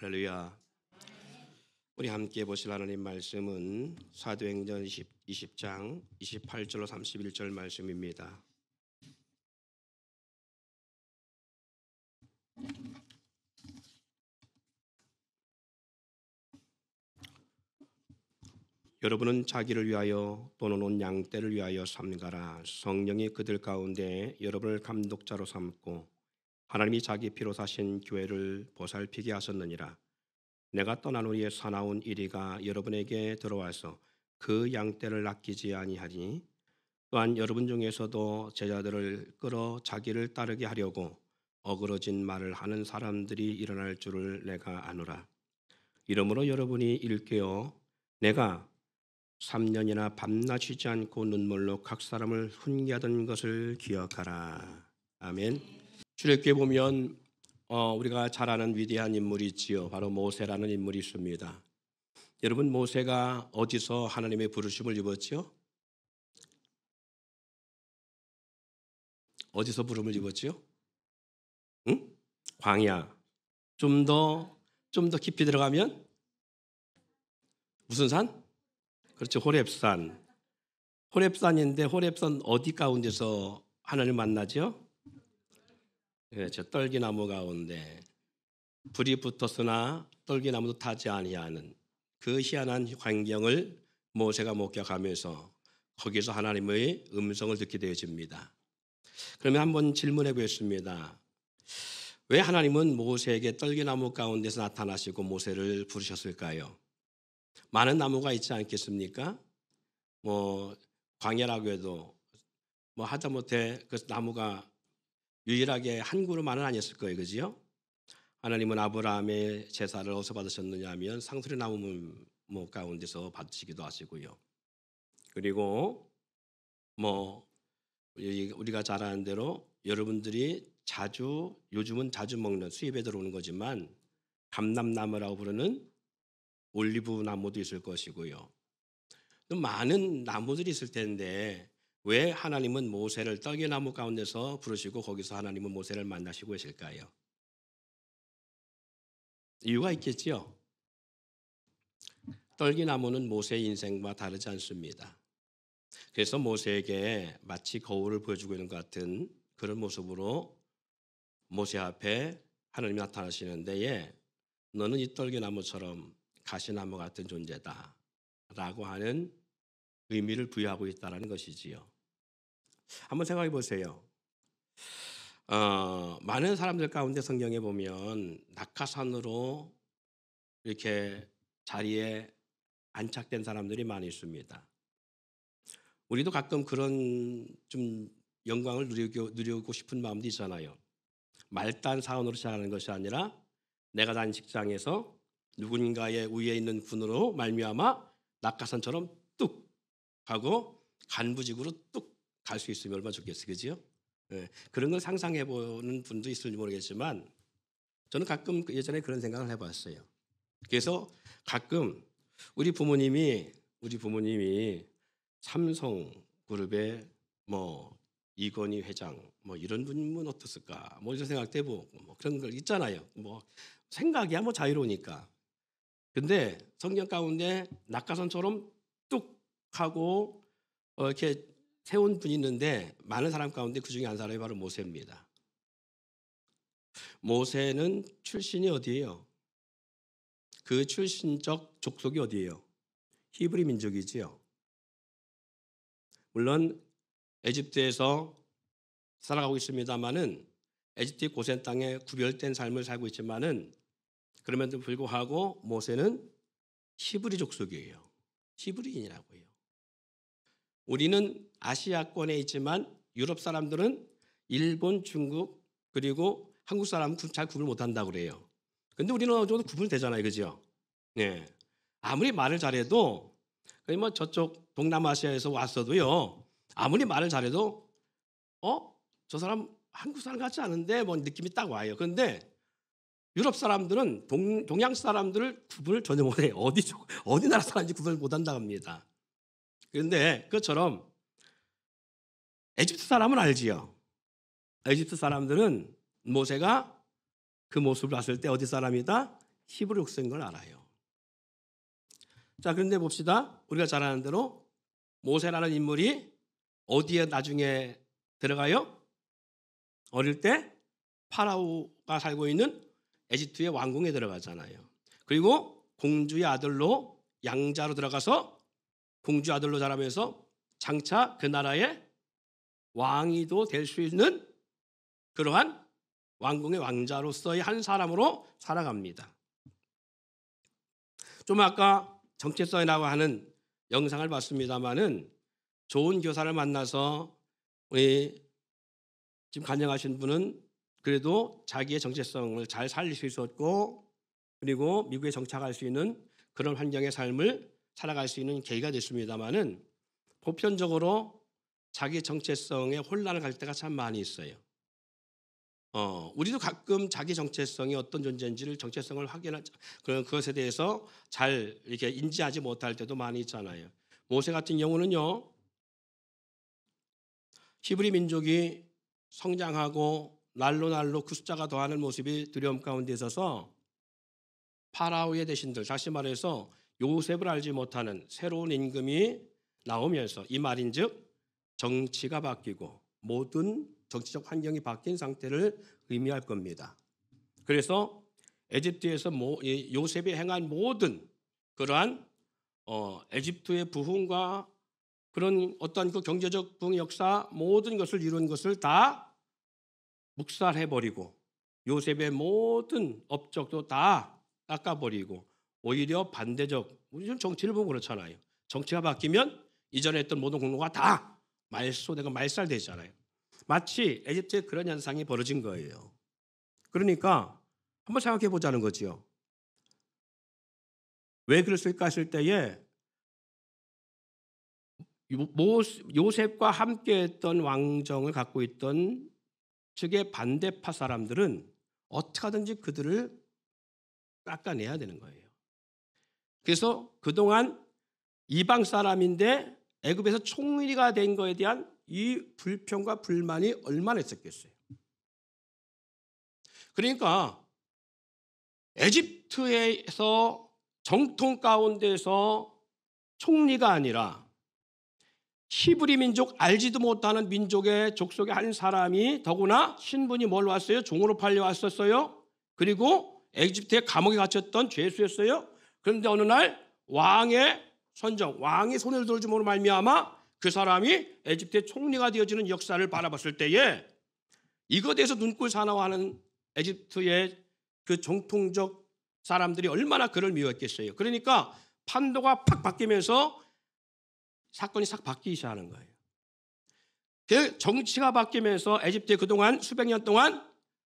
할렐루야. 우리 함께 보실 하나님 말씀은 사도행전 20장 28절로 31절 말씀입니다. 여러분은 자기를 위하여 또는 온 양떼를 위하여 삼가라. 성령이 그들 가운데 여러분을 감독자로 삼고 하나님이 자기 피로 사신 교회를 보살피게 하셨느니라. 내가 떠난 후에 사나운 이리가 여러분에게 들어와서 그 양떼를 아끼지 아니하니 또한 여러분 중에서도 제자들을 끌어 자기를 따르게 하려고 어그러진 말을 하는 사람들이 일어날 줄을 내가 아노라. 이러므로 여러분이 일깨어 내가 3년이나 밤낮 쉬지 않고 눈물로 각 사람을 훈계하던 것을 기억하라. 아멘. 출애굽기에 보면 우리가 잘 아는 위대한 인물이 있지요. 바로 모세라는 인물이 있습니다. 여러분, 모세가 어디서 하나님의 부르심을 입었죠? 어디서 부름을 입었죠? 응? 광야. 좀 더 깊이 들어가면 무슨 산? 그렇죠. 호렙산. 호렙산인데 호렙산 어디 가운데서 하나님을 만나죠? 네, 저 떨기나무 가운데 불이 붙었으나 떨기나무도 타지 아니하는 그 희한한 환경을 모세가 목격하면서 거기서 하나님의 음성을 듣게 되어집니다. 그러면 한번 질문해 보겠습니다. 왜 하나님은 모세에게 떨기나무 가운데서 나타나시고 모세를 부르셨을까요? 많은 나무가 있지 않겠습니까? 광야라고 해도 하다못해 그 나무가 유일하게 한 그루만은 아니었을 거예요, 그지요? 하나님은 아브라함의 제사를 어디서 받으셨느냐 하면 상수리 나무 가운데서 받으시기도 하시고요. 그리고 우리가 잘 아는 대로 여러분들이 요즘은 자주 먹는 수입에 들어오는 거지만 감람나무라고 부르는 올리브 나무도 있을 것이고요. 많은 나무들이 있을 텐데 왜 하나님은 모세를 떨기나무 가운데서 부르시고 거기서 하나님은 모세를 만나시고 계실까요? 이유가 있겠지요. 떨기나무는 모세의 인생과 다르지 않습니다. 그래서 모세에게 마치 거울을 보여주고 있는 것 같은 그런 모습으로 모세 앞에 하나님이 나타나시는 데에 너는 이 떨기나무처럼 가시나무 같은 존재다 라고 하는 의미를 부여하고 있다는 것이지요. 한번 생각해 보세요. 많은 사람들 가운데 성경에 보면 낙하산으로 이렇게 자리에 안착된 사람들이 많이 있습니다. 우리도 가끔 그런 좀 영광을 누리고 싶은 마음도 있잖아요. 말단 사원으로 시작하는 것이 아니라 내가 다닌 직장에서 누군가의 위에 있는 군으로 말미암아 낙하산처럼 뚝 하고 간부직으로 뚝 갈 수 있으면 얼마나 좋겠어요, 그지요? 네, 그런 걸 상상해 보는 분도 있을지 모르겠지만 저는 가끔 예전에 그런 생각을 해봤어요. 그래서 가끔 우리 부모님이 삼성그룹의 이건희 회장 이런 분은 어떻을까 이런 생각도 해보고 그런 걸 있잖아요. 생각이야 자유로우니까. 근데 성경 가운데 낙하산처럼 뚝 하고 이렇게 세운 분이 있는데 많은 사람 가운데 그 중에 한 사람이 바로 모세입니다. 모세는 출신이 어디예요? 그 출신적 족속이 어디예요? 히브리 민족이지요. 물론 에집트에서 살아가고 있습니다만은 에집트 고센 땅에 구별된 삶을 살고 있지만은 그럼에도 불구하고 모세는 히브리 족속이에요. 히브리인이라고 해요. 우리는 아시아권에 있지만 유럽 사람들은 일본, 중국 그리고 한국 사람은 잘 구분을 못한다고 그래요. 근데 우리는 어느 정도 구분이 되잖아요, 그죠? 네. 아무리 말을 잘해도 저쪽 동남아시아에서 왔어도요. 아무리 말을 잘해도 저 사람 한국 사람 같지 않은데 느낌이 딱 와요. 그런데 유럽 사람들은 동양 사람들을 구분을 전혀 못해요. 어디 나라 사람인지 구분을 못한다고 합니다. 그런데 그것처럼 에집트 사람은 알지요. 에집트 사람들은 모세가 그 모습을 봤을 때 어디 사람이다? 히브리 역사인 걸 알아요. 자, 그런데 봅시다. 우리가 잘 아는 대로 모세라는 인물이 어디에 나중에 들어가요? 어릴 때 파라오가 살고 있는 에집트의 왕궁에 들어가잖아요. 그리고 공주의 아들로 양자로 들어가서 공주 아들로 자라면서 장차 그 나라의 왕이도 될 수 있는 그러한 왕궁의 왕자로서의 한 사람으로 살아갑니다. 좀 아까 정체성이라고 하는 영상을 봤습니다마는 좋은 교사를 만나서 우리 지금 간증하신 분은 그래도 자기의 정체성을 잘 살릴 수 있었고 그리고 미국에 정착할 수 있는 그런 환경의 삶을 살아갈 수 있는 계기가 됐습니다마는 보편적으로 자기 정체성에 혼란을 가질 때가 참 많이 있어요. 우리도 가끔 자기 정체성이 어떤 존재인지를 정체성을 확인하자 그것에 대해서 잘 이렇게 인지하지 못할 때도 많이 있잖아요. 모세 같은 경우는요, 히브리 민족이 성장하고 날로 그 숫자가 더하는 모습이 두려움 가운데 있어서 파라오의 대신들, 다시 말해서 요셉을 알지 못하는 새로운 임금이 나오면서 이 말인즉 정치가 바뀌고 모든 정치적 환경이 바뀐 상태를 의미할 겁니다. 그래서 에집트에서 요셉이 행한 모든 그러한 에집트의 부흥과 그런 어떤 그 경제적 부흥 역사 모든 것을 이룬 것을 다 묵살해버리고 요셉의 모든 업적도 다 깎아버리고 오히려 반대적 우리 좀 정치를 보면 그렇잖아요. 정치가 바뀌면 이전에 했던 모든 공로가 다 말소되고 말살되잖아요. 마치 에집트에 그런 현상이 벌어진 거예요. 그러니까 한번 생각해 보자는 거지요. 왜 그랬을까 했을 때에 요셉과 함께했던 왕정을 갖고 있던 측의 반대파 사람들은 어떻게 하든지 그들을 깎아내야 되는 거예요. 그래서 그동안 이방 사람인데 애굽에서 총리가 된 거에 대한 이 불평과 불만이 얼마나 있었겠어요. 그러니까 에집트에서 정통 가운데서 총리가 아니라 히브리 민족 알지도 못하는 민족의 족속의 한 사람이 더구나 신분이 뭘 왔어요? 종으로 팔려왔었어요. 그리고 에집트에 감옥에 갇혔던 죄수였어요. 그런데 어느 날 왕의 선정, 왕의 손을 들어줌으로 말미암아 그 사람이 에집트의 총리가 되어지는 역사를 바라봤을 때에 이것에 대해서 눈꼴 사나워하는 에집트의 그 정통적 사람들이 얼마나 그를 미워했겠어요. 그러니까 판도가 팍 바뀌면서 사건이 싹 바뀌기 시작하는 거예요. 그 정치가 바뀌면서 에집트에 그동안 수백 년 동안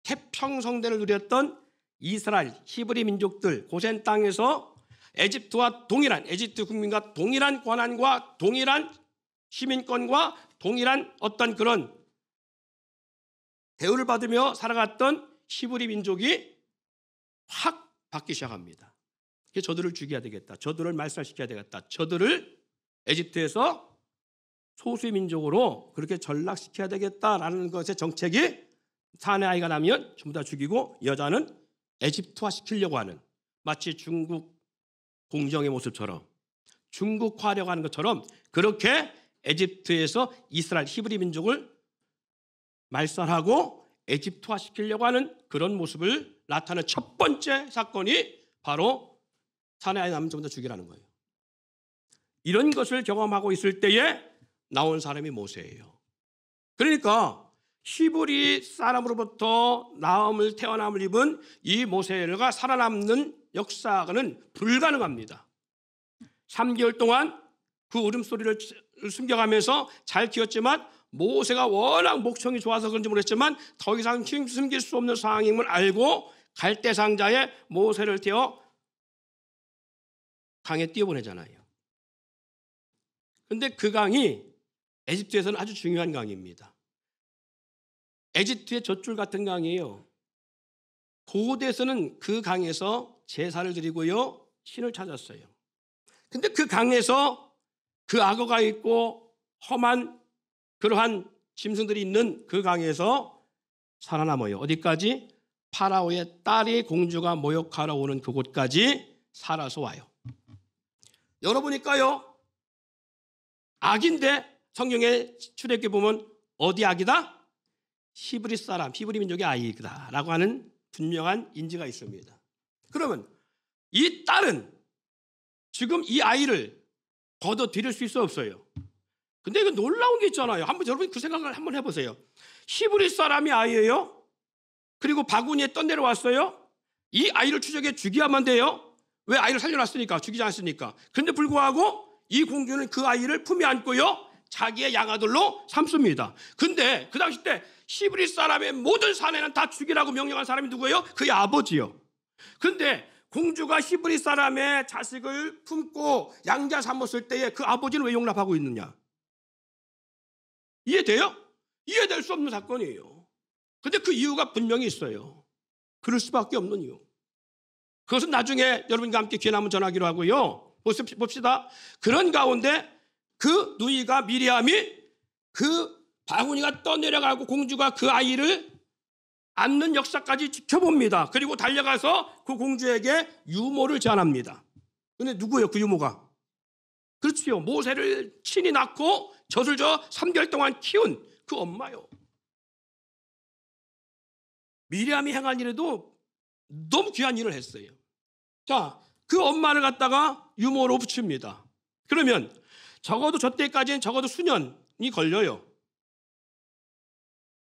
태평성대를 누렸던 이스라엘, 히브리 민족들 고센 땅에서 에집트와 동일한 에집트 국민과 동일한 권한과 동일한 시민권과 동일한 어떤 그런 대우를 받으며 살아갔던 히브리 민족이 확 바뀌기 시작합니다. 저들을 죽여야 되겠다. 저들을 말살시켜야 되겠다. 저들을 에집트에서 소수의 민족으로 그렇게 전락시켜야 되겠다라는 것의 정책이 사내 아이가 나면 전부 다 죽이고 여자는 에집트화 시키려고 하는 마치 중국 공정의 모습처럼 중국화하려고 하는 것처럼 그렇게 에집트에서 이스라엘 히브리 민족을 말살하고 에집트화 시키려고 하는 그런 모습을 나타내는 첫 번째 사건이 바로 사내 아이 남은 전부 다 죽이라는 거예요. 이런 것을 경험하고 있을 때에 나온 사람이 모세예요. 그러니까 히브리 사람으로부터 태어남을 입은 이 모세가 살아남는 역사는 불가능합니다. 3개월 동안 그 울음소리를 숨겨가면서 잘 키웠지만 모세가 워낙 목청이 좋아서 그런지 모르겠지만 더 이상 숨길 수 없는 상황임을 알고 갈대상자에 모세를 태워 강에 띄워보내잖아요. 그런데 그 강이 에집트에서는 아주 중요한 강입니다. 에집트의 젖줄 같은 강이에요. 고대에서는 그 강에서 제사를 드리고요, 신을 찾았어요. 근데 그 강에서 그 악어가 있고 험한 그러한 짐승들이 있는 그 강에서 살아남아요. 어디까지? 파라오의 딸이 공주가 모욕하러 오는 그곳까지 살아서 와요. 열어보니까요, 악인데 성경에 출애굽기 보면 어디 악이다? 히브리 사람, 히브리 민족의 아이다 라고 하는 분명한 인지가 있습니다. 그러면 이 딸은 지금 이 아이를 걷어들일 수 있어 없어요? 근데 이거 놀라운 게 있잖아요. 한번 여러분 그 생각을 한번 해보세요. 히브리 사람이 아이예요. 그리고 바구니에 떠내려왔어요. 이 아이를 추적해 죽여야만 돼요. 왜? 아이를 살려놨으니까, 죽이지 않았으니까. 그런데 불구하고 이 공주는 그 아이를 품에 안고요, 자기의 양아들로 삼습니다. 근데 그 당시 때 히브리 사람의 모든 사내는 다 죽이라고 명령한 사람이 누구예요? 그의 아버지요. 근데 공주가 히브리 사람의 자식을 품고 양자 삼았을 때에 그 아버지는 왜 용납하고 있느냐? 이해돼요? 이해될 수 없는 사건이에요. 근데 그 이유가 분명히 있어요. 그럴 수밖에 없는 이유. 그것은 나중에 여러분과 함께 기회 남은 전하기로 하고요. 봅시다. 그런 가운데 그 누이가 미리암이 그 바구니가 떠내려가고 공주가 그 아이를 안는 역사까지 지켜봅니다. 그리고 달려가서 그 공주에게 유모를 제안합니다. 근데 누구예요? 그 유모가? 그렇지요. 모세를 친히 낳고 젖을 저 3개월 동안 키운 그 엄마요. 미리암이 행한 일에도 너무 귀한 일을 했어요. 자, 그 엄마를 갖다가 유모로 붙입니다. 그러면 적어도 저 때까지는 적어도 수년이 걸려요.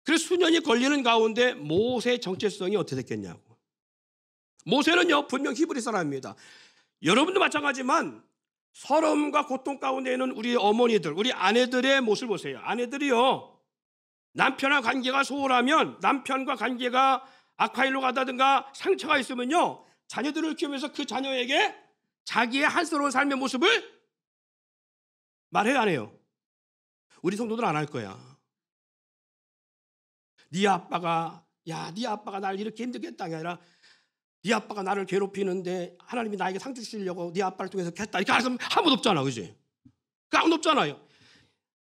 그래서 수년이 걸리는 가운데 모세의 정체성이 어떻게 됐겠냐고. 모세는요, 분명 히브리 사람입니다. 여러분도 마찬가지지만 서러움과 고통 가운데 있는 우리 어머니들, 우리 아내들의 모습을 보세요. 아내들이요, 남편과 관계가 소홀하면, 남편과 관계가 악화일로 가다든가 상처가 있으면요, 자녀들을 키우면서 그 자녀에게 자기의 한스러운 삶의 모습을 말해요, 안 해요? 우리 성도들은 안 할 거야. 네 아빠가 나를 이렇게 힘들게 했다는 게 아니라 네 아빠가 나를 괴롭히는데 하나님이 나에게 상처 주시려고 네 아빠를 통해서 했다. 이렇게 하면 아무도 없잖아, 그지? 아무도 없잖아요.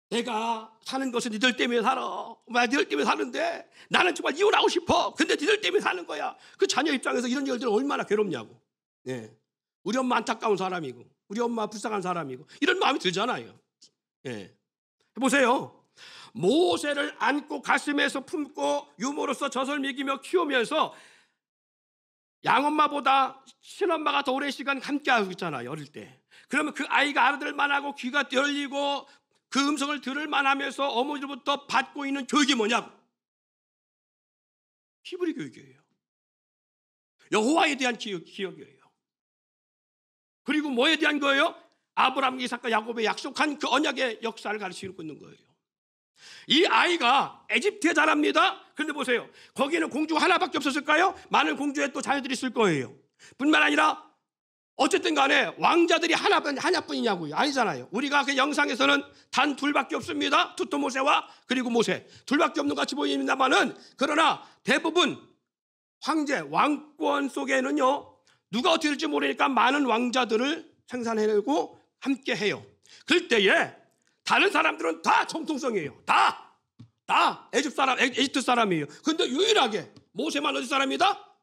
내가 사는 것은 니들 때문에 살아. 니들 때문에 사는데 나는 정말 이혼하고 싶어. 근데 니들 때문에 사는 거야. 그 자녀 입장에서 이런 일들은 얼마나 괴롭냐고. 예. 우리 엄마 안타까운 사람이고, 우리 엄마 불쌍한 사람이고, 이런 마음이 들잖아요. 예. 보세요. 모세를 안고 가슴에서 품고 유모로서 젖을 먹이며 키우면서 양엄마보다 친엄마가 더 오랜 시간 함께하고 있잖아요, 어릴 때. 그러면 그 아이가 알아들을 만하고 귀가 열리고 그 음성을 들을 만하면서 어머니로부터 받고 있는 교육이 뭐냐고. 히브리 교육이에요. 여호와에 대한 기억이에요. 그리고 뭐에 대한 거예요? 아브라함, 이삭과 야곱의 약속한 그 언약의 역사를 가르치고 있는 거예요. 이 아이가 에집트에 자랍니다. 그런데 보세요, 거기는 공주가 하나밖에 없었을까요? 많은 공주의 또 자녀들이 있을 거예요. 뿐만 아니라 어쨌든 간에 왕자들이 하나뿐이냐고요? 아니잖아요. 우리가 그 영상에서는 단 둘밖에 없습니다. 투토모세와 그리고 모세, 둘밖에 없는 것 같이 보입니다만은, 그러나 대부분 황제, 왕권 속에는요, 누가 어떻게 될지 모르니까 많은 왕자들을 생산해내고 함께 해요. 그럴 때에 다른 사람들은 다 정통성이에요. 다 에집트 사람이에요. 근데 유일하게 모세만 어디 사람이다?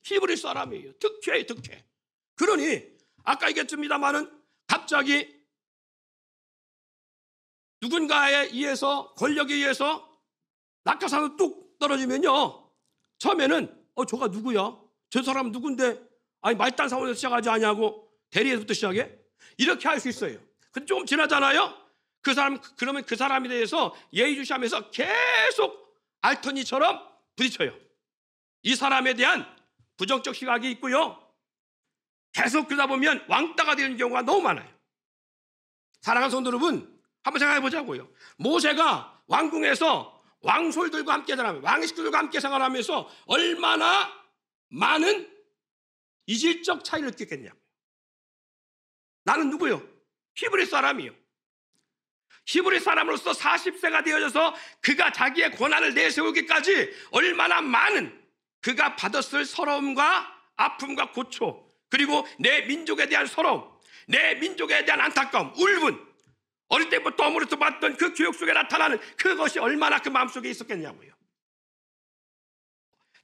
히브리 사람이에요. 특혜. 그러니 아까 얘기했습니다마는 갑자기 누군가에 의해서, 권력에 의해서 낙하산으로 뚝 떨어지면요, 처음에는 저가 누구야? 저 사람 누군데? 아니 말단 사원에서 시작하지 않냐고, 대리에서부터 시작해? 이렇게 할 수 있어요. 근데 조금 지나잖아요. 그러면 그 사람에 대해서 예의주시하면서 계속 알턴이처럼 부딪혀요. 이 사람에 대한 부정적 시각이 있고요. 계속 그러다 보면 왕따가 되는 경우가 너무 많아요. 사랑하는 성도 여러분, 한번 생각해 보자고요. 모세가 왕궁에서 왕솔들과 함께 생활하며, 왕의 식구들과 함께 생활하면서 얼마나 많은 이질적 차이를 느꼈겠냐고요. 나는 누구요? 히브리 사람이요. 히브리 사람으로서 40세가 되어져서 그가 자기의 권한을 내세우기까지 얼마나 많은 그가 받았을 서러움과 아픔과 고초, 그리고 내 민족에 대한 서러움, 내 민족에 대한 안타까움, 울분, 어릴 때부터 어머니로부터 봤던 그 교육 속에 나타나는 그것이 얼마나 그 마음속에 있었겠냐고요.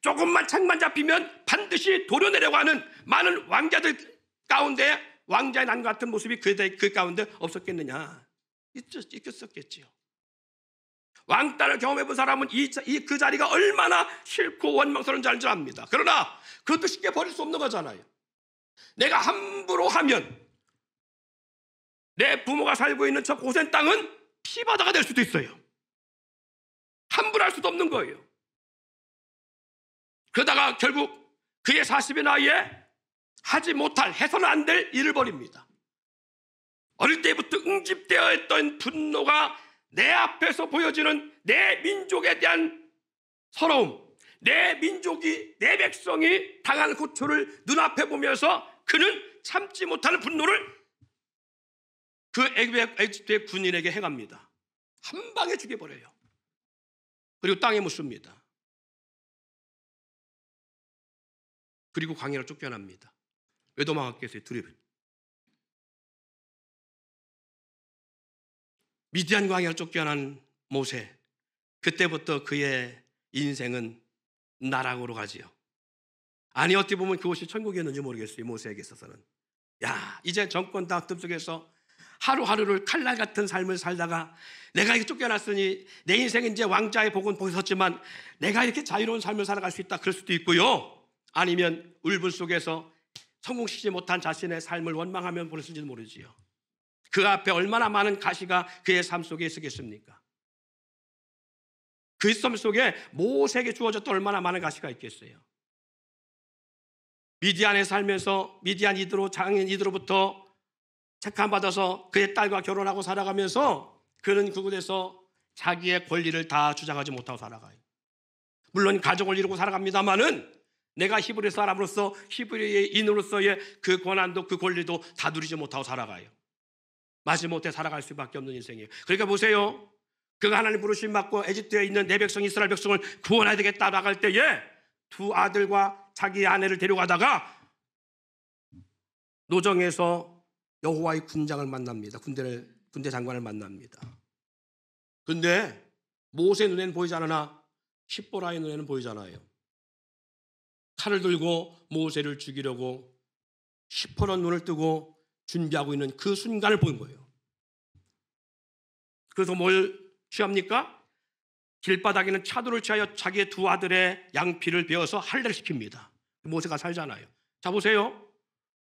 조금만 책만 잡히면 반드시 도려내려고 하는 많은 왕자들 가운데 왕자의 난 같은 모습이 그 가운데 없었겠느냐? 있었겠지요. 왕따를 경험해본 사람은 그 자리가 얼마나 싫고 원망스러운 자리인 줄 압니다. 그러나 그것도 쉽게 버릴 수 없는 거잖아요. 내가 함부로 하면 내 부모가 살고 있는 저 고센 땅은 피바다가 될 수도 있어요. 함부로 할 수도 없는 거예요. 그러다가 결국 그의 40의 나이에 하지 못할, 해서는 안 될 일을 벌입니다. 어릴 때부터 응집되어 있던 분노가 내 앞에서 보여지는 내 민족에 대한 서러움, 내 민족이, 내 백성이 당한 고초를 눈앞에 보면서 그는 참지 못하는 분노를 그 에집트의 군인에게 행합니다. 한 방에 죽여버려요. 그리고 땅에 묻습니다. 그리고 광야로 쫓겨납니다. 왜 도망갔겠어요? 두려워. 미디안 광야로 쫓겨난 모세, 그때부터 그의 인생은 나락으로 가지요. 아니 어떻게 보면 그곳이 천국이었는지 모르겠어요. 모세에게 있어서는. 야, 이제 정권 다툼 속에서 하루하루를 칼날 같은 삶을 살다가 내가 이렇게 쫓겨났으니 내 인생은 이제 왕자의 복은 보였지만 내가 이렇게 자유로운 삶을 살아갈 수 있다, 그럴 수도 있고요. 아니면 울분 속에서 성공시키지 못한 자신의 삶을 원망하면 그랬을지도 모르지요. 그 앞에 얼마나 많은 가시가 그의 삶 속에 있었겠습니까? 그 삶 속에 모세에게 주어졌던 얼마나 많은 가시가 있겠어요. 미디안에 살면서 미디안 이드로, 장인 이드로부터 책함받아서 그의 딸과 결혼하고 살아가면서 그는 그곳에서 자기의 권리를 다 주장하지 못하고 살아가요. 물론 가족을 이루고 살아갑니다마는 내가 히브리 사람으로서 히브리의 인으로서의 그 권한도 그 권리도 다 누리지 못하고 살아가요. 마지못해 살아갈 수밖에 없는 인생이에요. 그러니까 보세요. 그가 하나님 부르심 받고 에집트에 있는 내 백성 이스라엘 백성을 구원해야 되겠다 나갈 때에 두 아들과 자기 아내를 데려가다가 노정에서 여호와의 군장을 만납니다. 군대 장관을 만납니다. 근데 모세 눈에는 보이지 않으나 십보라의 눈에는 보이잖아요. 칼을 들고 모세를 죽이려고 시퍼런 눈을 뜨고 준비하고 있는 그 순간을 본 거예요. 그래서 뭘 취합니까? 길바닥에는 차도를 취하여 자기의 두 아들의 양피를 베어서 할례를 시킵니다. 모세가 살잖아요. 자 보세요.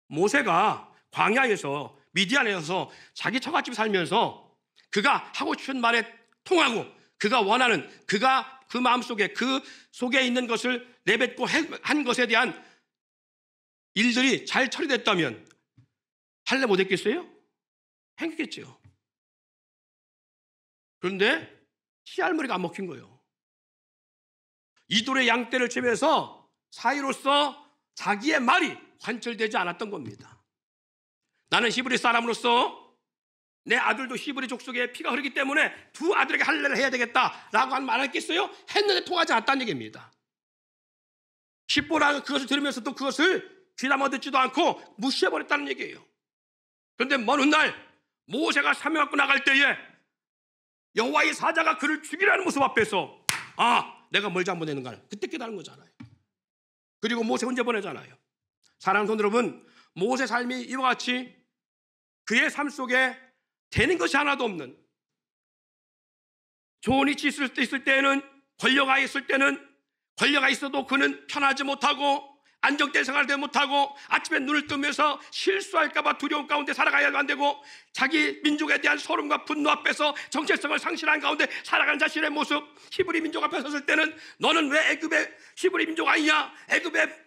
모세가 광야에서 미디안에서 자기 처갓집 살면서 그가 하고 싶은 말에 통하고 그가 원하는 그가 그 마음속에 그 속에 있는 것을 내뱉고 한 것에 대한 일들이 잘 처리됐다면 할례 못했겠어요? 했겠죠. 그런데 씨알머리가 안 먹힌 거예요. 이돌의 양떼를 치면서 사이로서 자기의 말이 관철되지 않았던 겁니다. 나는 히브리 사람으로서 내 아들도 히브리 족속에 피가 흐르기 때문에 두 아들에게 할례를 해야 되겠다라고 한 말을 했겠어요? 했는데 통하지 않았다는 얘기입니다. 십보라는 그것을 들으면서도 그것을 귀담아 듣지도 않고 무시해버렸다는 얘기예요. 그런데 먼 훗날 모세가 사명 갖고 나갈 때에 여호와의 사자가 그를 죽이라는 모습 앞에서 내가 뭘 잘못했는가 그때 깨달은 거잖아요. 그리고 모세 혼자 보내잖아요. 사랑하는 성도 여러분, 모세 삶이 이와 같이 그의 삶 속에 되는 것이 하나도 없는, 좋은 위치 있을 때는, 권력가 있을 때는 권력가 있어도 그는 편하지 못하고 안정된 생활을 못하고 아침에 눈을 뜨면서 실수할까 봐 두려움 가운데 살아가야 안 되고 자기 민족에 대한 소름과 분노 앞에서 정체성을 상실한 가운데 살아가는 자신의 모습, 히브리 민족 앞에 섰을 때는 너는 왜 애굽의 히브리 민족 아니냐, 애굽의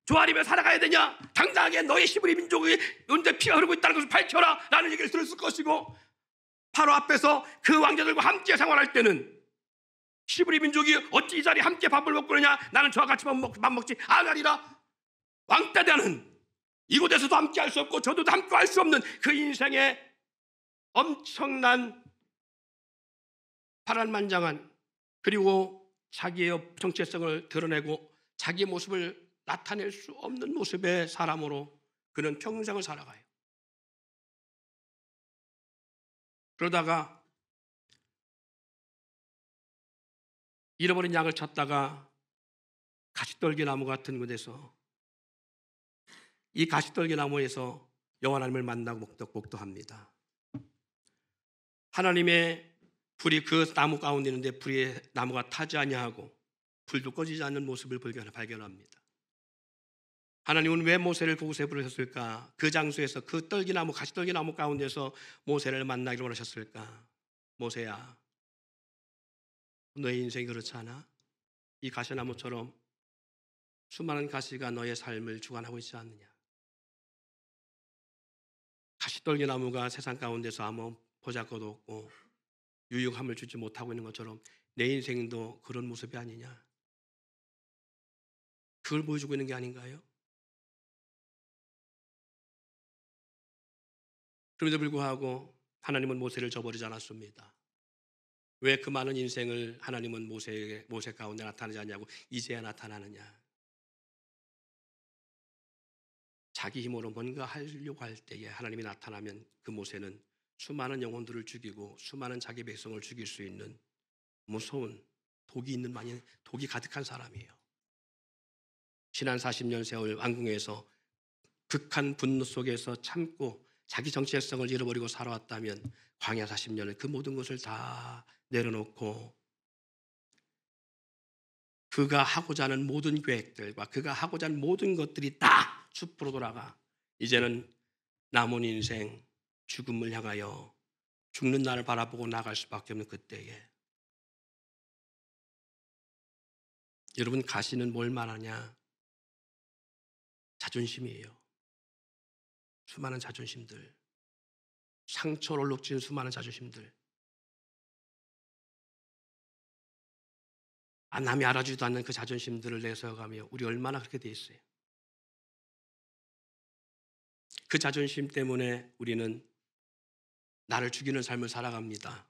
조아리며 살아가야 되냐, 당당하게 너의 히브리 민족이 언제 피가 흐르고 있다는 것을 밝혀라 라는 얘기를 들었을 것이고, 바로 앞에서 그 왕자들과 함께 생활할 때는 히브리 민족이 어찌 이 자리에 함께 밥을 먹고 그러냐, 나는 저와 같이 밥 먹지 않으리라. 왕따되는 이곳에서도 함께 할 수 없고 저도 함께 할 수 없는 그 인생의 엄청난 파란만장한, 그리고 자기의 정체성을 드러내고 자기의 모습을 나타낼 수 없는 모습의 사람으로 그는 평생을 살아가요. 그러다가 잃어버린 양을 찾다가 가시떨기 나무 같은 곳에서, 이 가시떨기 나무에서 여호와 하나님을 만나고 목도합니다. 하나님의 불이 그 나무 가운데 있는데 불이 나무가 타지 아니하고 불도 꺼지지 않는 모습을 발견합니다. 하나님은 왜 모세를 그곳에 부르셨을까? 그 장소에서 그 떨기나무, 가시떨기나무 가운데서 모세를 만나기로 원하셨을까? 모세야, 너의 인생이 그렇지 않아? 이 가시나무처럼 수많은 가시가 너의 삶을 주관하고 있지 않느냐? 가시떨기나무가 세상 가운데서 아무 보잘것도 없고 유익함을 주지 못하고 있는 것처럼 내 인생도 그런 모습이 아니냐? 그걸 보여주고 있는 게 아닌가요? 그럼에도 불구하고 하나님은 모세를 저버리지 않았습니다. 왜 그 많은 인생을 하나님은 모세 가운데 나타나지 않냐고 이제야 나타나느냐? 자기 힘으로 뭔가 하려고 할 때에 하나님이 나타나면 그 모세는 수많은 영혼들을 죽이고 수많은 자기 백성을 죽일 수 있는 무서운 독이 가득한 사람이에요. 지난 40년 세월 왕궁에서 극한 분노 속에서 참고 자기 정체성을 잃어버리고 살아왔다면 광야 40년은 그 모든 것을 다 내려놓고 그가 하고자 하는 모든 계획들과 그가 하고자 하는 모든 것들이 다 숲으로 돌아가 이제는 남은 인생 죽음을 향하여 죽는 날을 바라보고 나갈 수밖에 없는 그때에 여러분 가시는 뭘 말하냐? 자존심이에요. 수많은 자존심들, 상처로 얼룩진 수많은 자존심들, 남이 알아주지도 않는 그 자존심들을 내세워가며 우리 얼마나 그렇게 돼 있어요. 그 자존심 때문에 우리는 나를 죽이는 삶을 살아갑니다.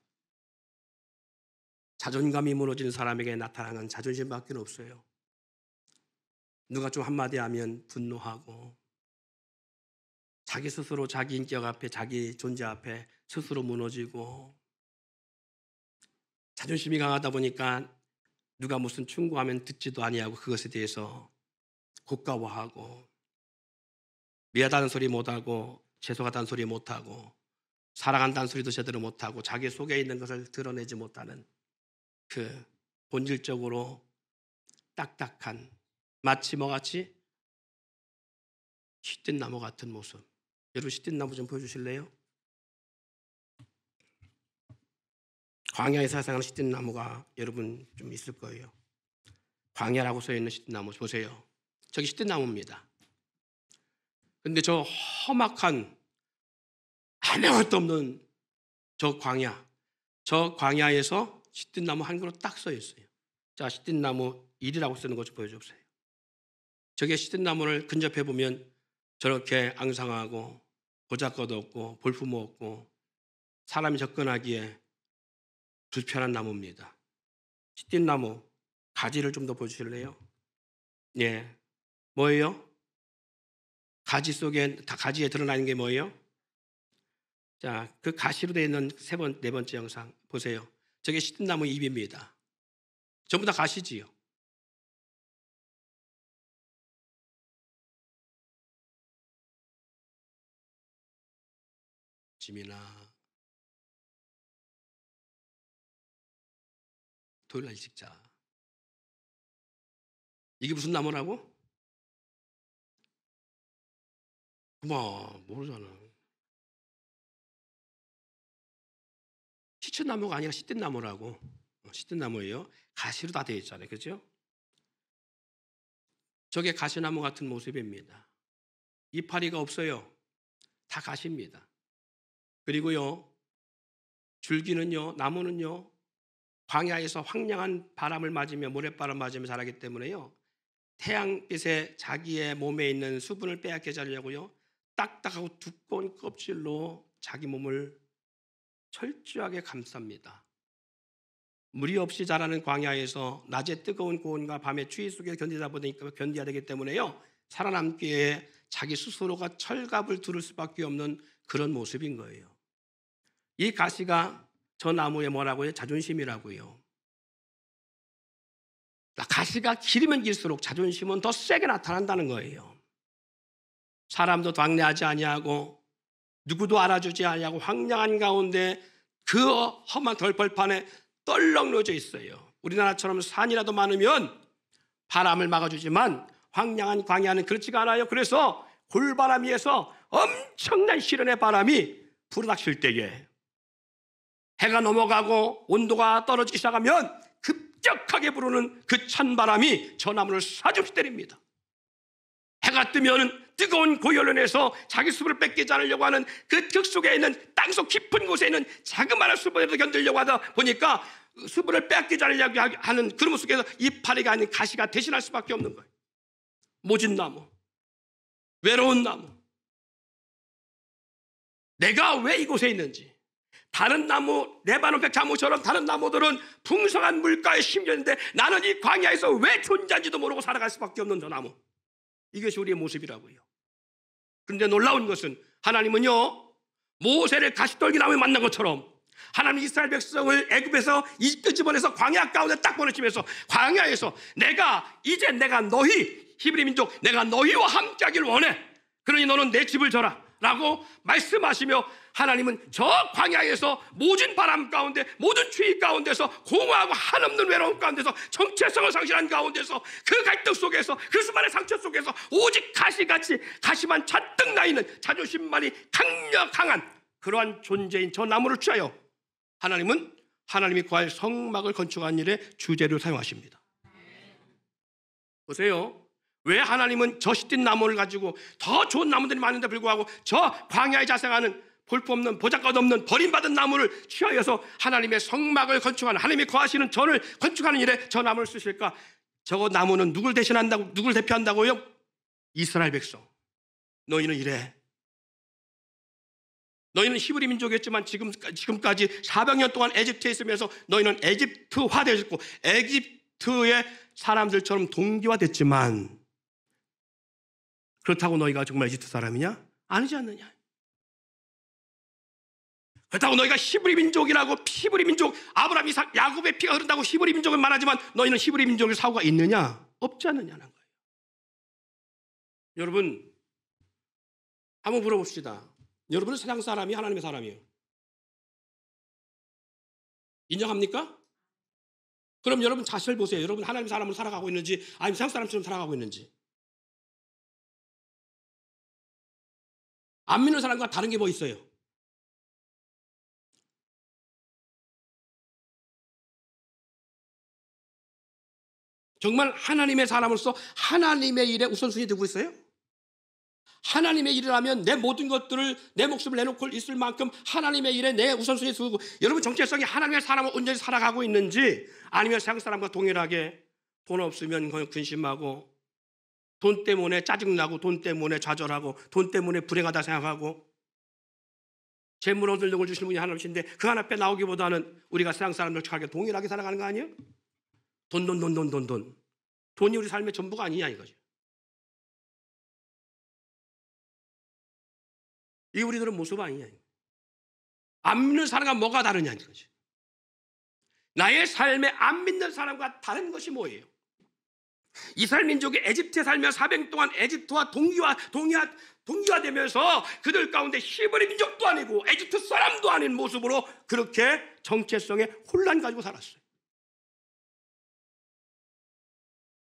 자존감이 무너진 사람에게 나타나는 자존심밖에 없어요. 누가 좀 한마디 하면 분노하고 자기 스스로 자기 인격 앞에 자기 존재 앞에 스스로 무너지고 자존심이 강하다 보니까 누가 무슨 충고하면 듣지도 아니하고 그것에 대해서 고가워하고 미안하다는 소리 못하고 죄송하다는 소리 못하고 사랑한다는 소리도 제대로 못하고 자기 속에 있는 것을 드러내지 못하는 그 본질적으로 딱딱한 마치 뭐같이 시든 나무 같은 모습. 여러분 시든 나무 좀 보여주실래요? 광야에서 사용하는 시든 나무가 여러분 좀 있을 거예요. 광야라고 써있는 시든 나무 보세요. 저기 시든 나무입니다. 근데 저 험악한 아무것도 없는 저 광야에서 시든 나무 한 그루 딱 써 있어요. 자, 시든 나무 1이라고 쓰는 것 좀 보여주세요. 저게 시든 나무를 근접해 보면 저렇게 앙상하고 보잘것 없고 볼품 없고 사람이 접근하기에 불편한 나무입니다. 시든 나무 가지를 좀 더 보여주실래요? 예, 뭐예요? 가지 속에 가지에 드러나 있는 게 뭐예요? 자, 그 가시로 되어 있는 네 번째 영상 보세요. 저게 시든 나무 잎입니다. 전부 다 가시지요. 지민아, 토요일 날 일찍 자. 이게 무슨 나무라고? 뭐 모르잖아. 시천나무가 아니라 시든나무라고. 시든나무예요. 가시로 다 되어 있잖아요. 그렇죠? 저게 가시나무 같은 모습입니다. 이파리가 없어요. 다 가시입니다. 그리고요, 줄기는요, 나무는요, 광야에서 황량한 바람을 맞으며 모래바람 맞으며 자라기 때문에요. 태양빛에 자기의 몸에 있는 수분을 빼앗게 하려고요. 딱딱하고 두꺼운 껍질로 자기 몸을 철저하게 감쌉니다. 물이 없이 자라는 광야에서 낮에 뜨거운 고온과 밤의 추위 속에 견디다 보니까 견뎌야 되기 때문에요. 살아남기에 자기 스스로가 철갑을 두를 수밖에 없는 그런 모습인 거예요. 이 가시가 저 나무에 뭐라고요? 자존심이라고요. 가시가 길이면 길수록 자존심은 더 세게 나타난다는 거예요. 사람도 당내하지 아니하고 누구도 알아주지 아니하고 황량한 가운데 그 험한 덜벌판에 떨렁너져 있어요. 우리나라처럼 산이라도 많으면 바람을 막아주지만 황량한 광야는 그렇지가 않아요. 그래서 골바람 위에서 엄청난 시련의 바람이 불어닥칠 때에 해가 넘어가고 온도가 떨어지기 시작하면 급격하게 부르는 그 찬바람이 저 나무를 사주없이 때립니다. 해가 뜨면 뜨거운 고열련에서 자기 숲을 뺏기지 않으려고 하는 그 흙 속에 있는 땅속 깊은 곳에 있는 자그마한 숲을 견디려고 하다 보니까 숲을 뺏기지 않으려고 하는 그런 속에서 이파리가 아닌 가시가 대신할 수밖에 없는 거예요. 모진 나무, 외로운 나무. 내가 왜 이곳에 있는지. 다른 나무, 레바논 백자무처럼 다른 나무들은 풍성한 물가에 심겨있는데 나는 이 광야에서 왜 존재한지도 모르고 살아갈 수밖에 없는 저 나무. 이것이 우리의 모습이라고요. 그런데 놀라운 것은 하나님은요, 모세를 가시떨기 나무에 만난 것처럼 하나님 이스라엘 백성을 애굽에서 이집트 집어내서 광야 가운데 딱 보내시면서 광야에서 이제 내가 너희 히브리 민족 내가 너희와 함께하기를 원해. 그러니 너는 내 집을 져라 라고 말씀하시며 하나님은 저 광야에서 모진 바람 가운데 모든 추위 가운데서 공허하고 한없는 외로움 가운데서 정체성을 상실한 가운데서 그 갈등 속에서 그 수많은 상처 속에서 오직 가시같이 가시만 잔뜩 나있는 자존심만이 강한 그러한 존재인 저 나무를 취하여 하나님은 하나님이 구할 성막을 건축한 일에 주제로 사용하십니다. 보세요. 왜 하나님은 저 시딘 나무를 가지고 더 좋은 나무들이 많은데 불구하고 저 광야에 자생하는 볼품없는 보잘것없는 버림받은 나무를 취하여서 하나님의 성막을 건축하는 하나님이 거하시는 전을 건축하는 일에 저 나무를 쓰실까? 저 나무는 누굴 대신한다고, 누굴 대표한다고요? 이스라엘 백성. 너희는 이래. 너희는 히브리 민족이었지만 지금까지 400년 동안 에집트에 있으면서 너희는 에집트화 되었고 에집트의 사람들처럼 동기화됐지만 그렇다고 너희가 정말 에집트 사람이냐? 아니지 않느냐? 그렇다고 너희가 히브리 민족이라고 히브리 민족 아브라함, 이삭, 야곱의 피가 흐른다고 히브리 민족을 말하지만 너희는 히브리 민족의 사고가 있느냐? 없지 않느냐는 거예요. 여러분 한번 물어봅시다. 여러분은 세상 사람이 하나님의 사람이에요. 인정합니까? 그럼 여러분 자신을 보세요. 여러분 하나님의 사람으로 살아가고 있는지 아니면 세상 사람처럼 살아가고 있는지. 안 믿는 사람과 다른 게 뭐 있어요? 정말 하나님의 사람으로서 하나님의 일에 우선순위 두고 있어요? 하나님의 일을 하면 내 모든 것들을 내 목숨을 내놓고 있을 만큼 하나님의 일에 내 우선순위 두고 여러분 정체성이 하나님의 사람을 온전히 살아가고 있는지 아니면 세상 사람과 동일하게 돈 없으면 근심하고 돈 때문에 짜증나고 돈 때문에 좌절하고 돈 때문에 불행하다 생각하고 재물 얻으려고 주시는 분이 하나님이신데 그 하나 앞에 나오기보다는 우리가 세상 사람들과 동일하게 살아가는 거 아니에요? 돈이 우리 삶의 전부가 아니냐 이거죠. 이게 우리들은 모습 아니냐. 안 믿는 사람과 뭐가 다르냐 이거죠. 나의 삶에 안 믿는 사람과 다른 것이 뭐예요? 이스라엘 민족이 에집트에 살며 400년 동안 에집트와 동기화되면서 그들 가운데 히브리 민족도 아니고 에집트 사람도 아닌 모습으로 그렇게 정체성의 혼란 가지고 살았어요.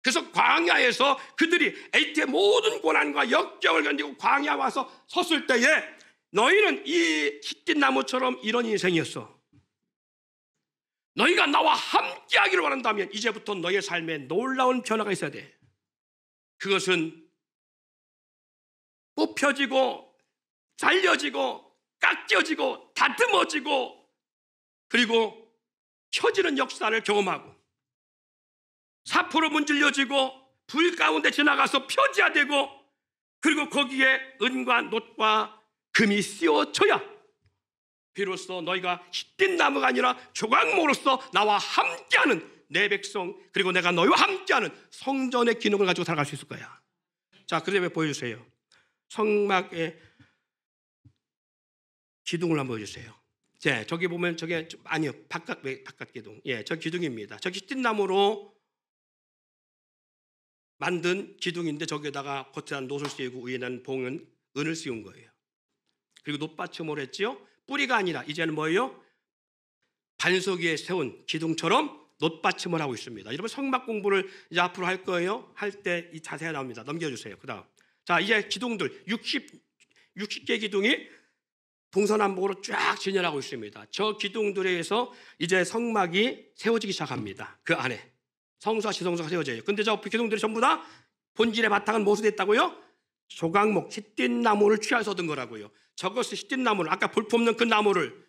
그래서 광야에서 그들이 에집트의 모든 고난과 역경을 견디고 광야 와서 섰을 때에 너희는 이 시딘 나무처럼 이런 인생이었어. 너희가 나와 함께하기를 원한다면 이제부터 너희의 삶에 놀라운 변화가 있어야 돼. 그것은 뽑혀지고 잘려지고 깎여지고 다듬어지고 그리고 펴지는 역사를 경험하고 사포로 문질려지고 불 가운데 지나가서 표지화되고 그리고 거기에 은과 놋과 금이 씌워져야 비로소 너희가 시딘 나무가 아니라 조각목으로서 나와 함께하는 내 백성 그리고 내가 너희와 함께하는 성전의 기능을 가지고 살아갈 수 있을 거야. 자, 그다음에 보여주세요. 성막의 기둥을 한번 보여주세요. 자, 저기 보면 저게 아니요 바깥 기둥. 예, 저 기둥입니다. 저기 시딘 나무로 만든 기둥인데 저기에다가 겉에는 노를 씌우고 위에는 봉은 은을 씌운 거예요. 그리고 놋받침을 했지요. 뿌리가 아니라 이제는 뭐예요? 반석 위에 세운 기둥처럼 놋받침을 하고 있습니다. 여러분 성막 공부를 이제 앞으로 할 거예요. 할 때 이 자세가 나옵니다. 넘겨주세요. 그다음 자 이제 기둥들 60개 기둥이 동서남북으로 쫙 진열하고 있습니다. 저 기둥들에 의해서 이제 성막이 세워지기 시작합니다. 그 안에 성소와 지성소가 세워져요. 근데 저 기둥들이 전부 다 본질의 바탕은 무엇이 됐다고요? 조각목, 시띠나무를 취해서 얻은 거라고요. 저것을 시띠나무를 아까 볼품없는 그 나무를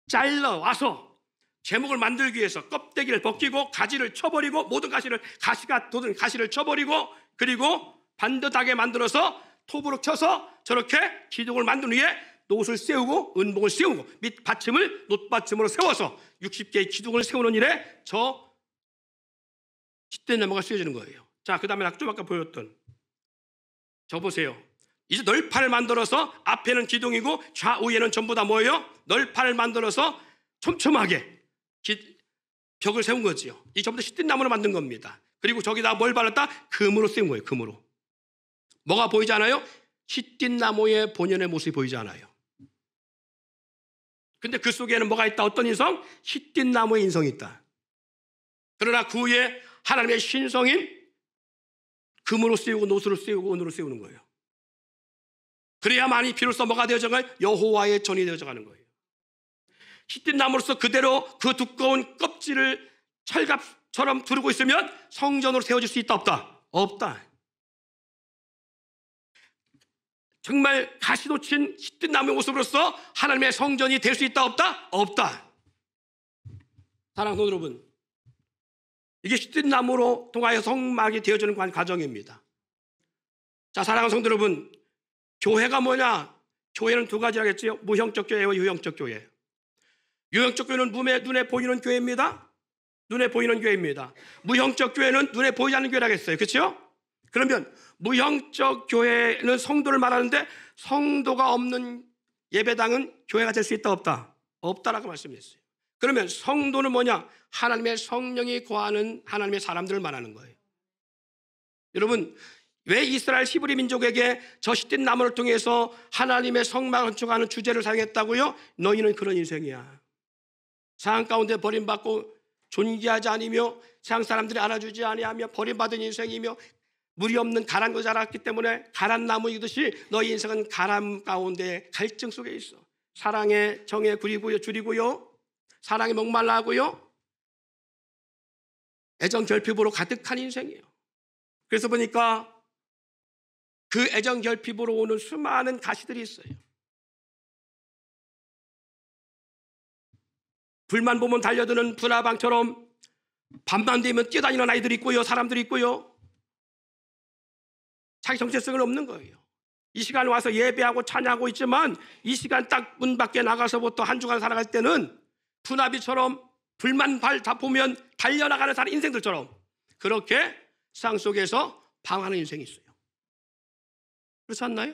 잘라 와서 제목을 만들기 위해서 껍데기를 벗기고 가지를 쳐버리고 모든 가시가 돋은 가시를 쳐버리고 그리고 반듯하게 만들어서 톱으로 쳐서 저렇게 기둥을 만든 후에 놋을 세우고 은봉을 세우고 밑 받침을 놋받침으로 세워서 60개의 기둥을 세우는 일에 저 시띠나무가 쓰여지는 거예요. 자, 그 다음에 좀 아까 보였던 저 보세요. 이제 널판을 만들어서 앞에는 기둥이고 좌우에는 전부 다 뭐예요? 널판을 만들어서 촘촘하게 벽을 세운 거지요. 이 전부 다 시띠나무로 만든 겁니다. 그리고 저기다 뭘 발랐다? 금으로 세운 거예요. 금으로. 뭐가 보이지 않아요? 시띠나무의 본연의 모습이 보이지 않아요. 근데 그 속에는 뭐가 있다? 어떤 인성? 시띠나무의 인성이 있다. 그러나 그 위에 하나님의 신성인 금으로 씌우고 노수로 씌우고 은으로 씌우는 거예요. 그래야만이 비로소 뭐가 되어져가요? 여호와의 전이 되어져가는 거예요. 시띠나무로서 그대로 그 두꺼운 껍질을 철갑처럼 두르고 있으면 성전으로 세워질 수 있다 없다? 없다. 정말 가시돋친 시띠나무의 모습으로서 하나님의 성전이 될 수 있다 없다? 없다. 사랑하는 성도 여러분, 이게 시띠나무로 통하여 성막이 되어지는 과정입니다. 자, 사랑하는 성도 여러분, 교회가 뭐냐? 교회는 두 가지라고 했지요. 무형적 교회와 유형적 교회. 유형적 교회는 눈에 보이는 교회입니다. 눈에 보이는 교회입니다. 무형적 교회는 눈에 보이지 않는 교회라고 했어요. 그렇죠? 그러면 무형적 교회는 성도를 말하는데 성도가 없는 예배당은 교회가 될 수 있다 없다? 없다라고 말씀했어요. 그러면 성도는 뭐냐? 하나님의 성령이 거하는 하나님의 사람들을 말하는 거예요. 여러분, 왜 이스라엘 히브리 민족에게 저 시딘 나무를 통해서 하나님의 성막을 건축하는 주제를 사용했다고요? 너희는 그런 인생이야. 세상 가운데 버림받고 존귀하지 않으며 세상 사람들이 알아주지 아니하며 버림받은 인생이며 물이 없는 가란 거 자랐기 때문에 가란 나무이듯이 너희 인생은 가람 가운데 갈증 속에 있어. 사랑의 정에 줄이고요. 사랑에 목말라하고요. 애정 결핍으로 가득한 인생이에요. 그래서 보니까 그 애정 결핍으로 오는 수많은 가시들이 있어요. 불만 보면 달려드는 분화방처럼 밤만 되면 뛰어다니는 아이들이 있고요. 사람들이 있고요. 자기 정체성은 없는 거예요. 이 시간에 와서 예배하고 찬양하고 있지만 이 시간 딱 문 밖에 나가서부터 한 주간 살아갈 때는 분화비처럼 불만 다 보면 달려나가는 사람 인생들처럼 그렇게 세상 속에서 방황하는 인생이 있어요. 그렇지 않나요?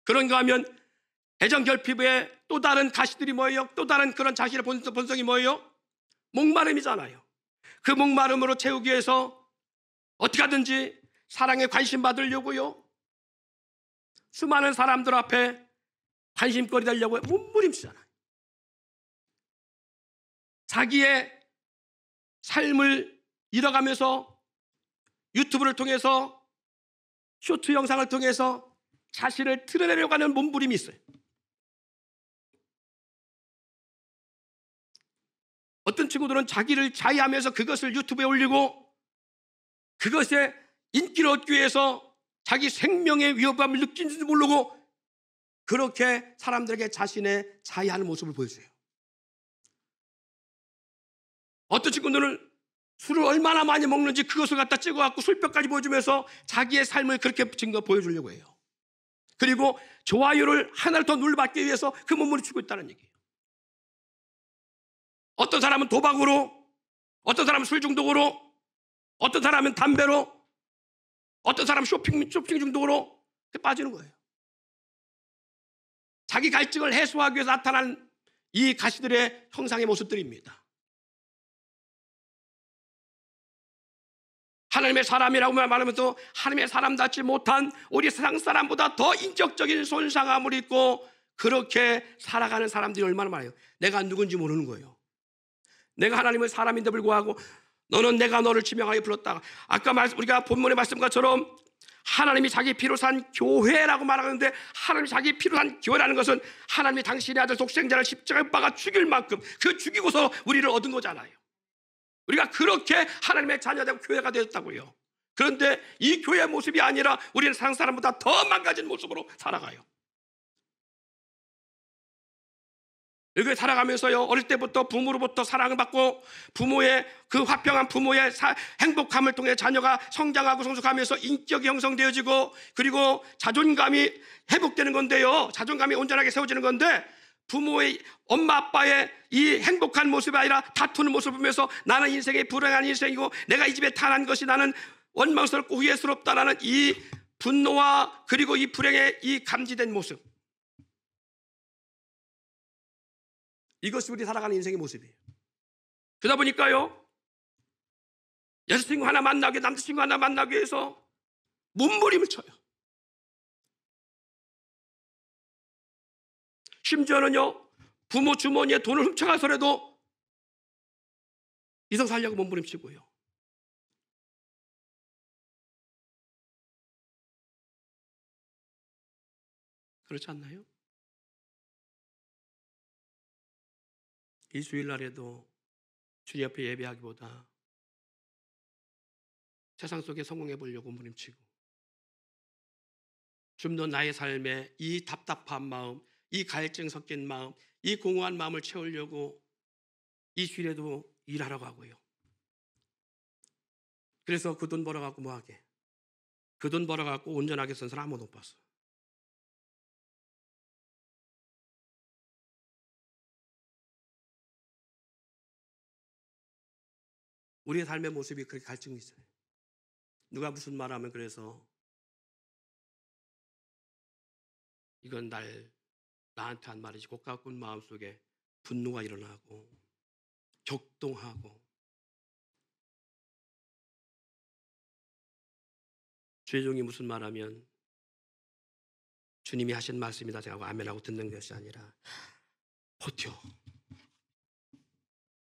그런가 하면 애정 결핍의 또 다른 가시들이 뭐예요? 또 다른 그런 자신의 본성이 뭐예요? 목마름이잖아요. 그 목마름으로 채우기 위해서 어떻게 하든지 사랑에 관심 받으려고요. 수많은 사람들 앞에 관심거리 되려고 몸부림치잖아요. 자기의 삶을 잃어가면서 유튜브를 통해서 쇼트 영상을 통해서 자신을 드러내려고 하는 몸부림이 있어요. 어떤 친구들은 자기를 자의하면서 그것을 유튜브에 올리고 그것에 인기를 얻기 위해서 자기 생명의 위협감을 느낀지도 모르고 그렇게 사람들에게 자신의 자의하는 모습을 보여줘요. 어떤 친구들은 술을 얼마나 많이 먹는지 그것을 갖다 찍어갖고 술병까지 보여주면서 자기의 삶을 그렇게 보여주려고 해요. 그리고 좋아요를 하나를 더 눌러받기 위해서 그 몸부림을 치고 있다는 얘기예요. 어떤 사람은 도박으로, 어떤 사람은 술 중독으로, 어떤 사람은 담배로, 어떤 사람은 쇼핑 중독으로 빠지는 거예요. 자기 갈증을 해소하기 위해서 나타난 이 가시들의 형상의 모습들입니다. 하나님의 사람이라고 말하면서 하나님의 사람답지 못한 우리 세상 사람보다 더 인격적인 손상함을 입고 그렇게 살아가는 사람들이 얼마나 많아요. 내가 누군지 모르는 거예요. 내가 하나님의 사람인데 불구하고 너는 내가 너를 지명하게 불렀다. 아까 우리가 본문의 말씀인 것처럼 하나님이 자기 피로 산 교회라고 말하는데, 하나님이 자기 피로 산 교회라는 것은 하나님이 당신의 아들 독생자를 십자가에 박아 죽일 만큼 그 죽이고서 우리를 얻은 거잖아요. 우리가 그렇게 하나님의 자녀되고 교회가 되었다고요. 그런데 이 교회의 모습이 아니라 우리는 세상 사람보다 더 망가진 모습으로 살아가요. 이렇게 살아가면서요, 어릴 때부터 부모로부터 사랑을 받고 부모의 그 화평한 부모의 행복함을 통해 자녀가 성장하고 성숙하면서 인격이 형성되어지고, 그리고 자존감이 회복되는 건데요, 자존감이 온전하게 세워지는 건데, 부모의 엄마 아빠의 이 행복한 모습이 아니라 다투는 모습을 보면서 나는 인생의 불행한 인생이고 내가 이 집에 태어난 것이 나는 원망스럽고 후회스럽다라는 이 분노와 그리고 이 불행의 이 감지된 모습, 이것이 우리 살아가는 인생의 모습이에요. 그러다 보니까요, 여자친구 하나 만나기, 남자친구 하나 만나기 위해서 몸부림을 쳐요. 심지어는요, 부모 주머니에 돈을 훔쳐가서라도 이성 살려고 몸부림치고요. 그렇지 않나요? 이 주일날에도 주님 앞에 예배하기보다 세상 속에 성공해 보려고 몸부림치고, 좀 더 나의 삶에 이 답답한 마음, 이 갈증 섞인 마음, 이 공허한 마음을 채우려고 이 주일에도 일하라고 하고요. 그래서 그 돈 벌어갖고 뭐하게? 그 돈 벌어갖고 온전하게 쓴 사람 아무도 못 봤어. 우리의 삶의 모습이 그렇게 갈증이 있어요. 누가 무슨 말하면 그래서 이건 나한테 한 말이지, 고가꾼 마음속에 분노가 일어나고 격동하고, 주의 종이 무슨 말하면 주님이 하신 말씀이다 생각하고 아멘하고 듣는 것이 아니라 버텨.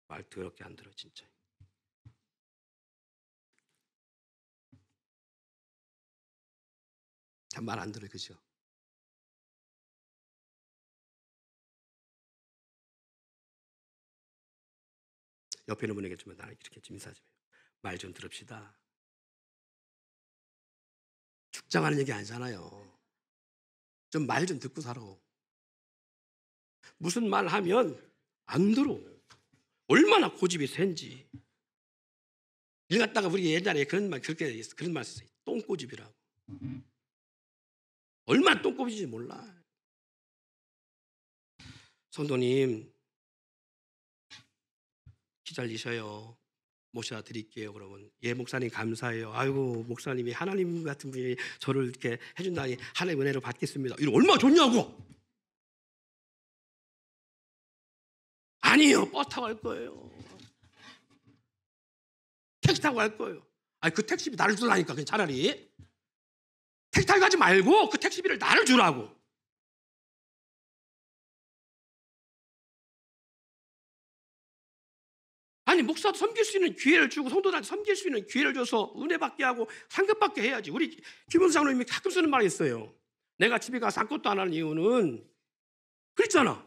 말 더럽게 안 들어 진짜. 참 말 안 들어, 그죠? 옆에 있는 분에게 좀 나를 이렇게 좀 인사 좀 해요. 말 좀 들읍시다. 축장하는 얘기 아니잖아요. 좀 말 좀 듣고 살아. 무슨 말 하면 안 들어. 얼마나 고집이 센지. 일 갖다가 우리 옛날에 그런 말 썼어요. 똥고집이라고. 얼마나 똥꼬집인지 몰라. 성도님, 기다리셔요. 모셔 드릴게요. 그러면 예, 목사님 감사해요. 아이고, 목사님이 하나님 같은 분이 저를 이렇게 해준다니 하나님의 은혜를 받겠습니다. 이거 얼마나 좋냐고. 아니요, 버스 타고 갈 거예요. 택시 타고 갈 거예요. 아니, 그 택시비 나를 주라니까. 그냥 차라리 택시 타고 가지 말고 그 택시비를 나를 주라고. 아니, 목사도 섬길 수 있는 기회를 주고 성도들한테 섬길 수 있는 기회를 줘서 은혜 받게 하고 상급 받게 해야지. 우리 김원수 장로님이 가끔 쓰는 말이 있어요. 내가 집에 가서 아무것도 안 하는 이유는, 그랬잖아,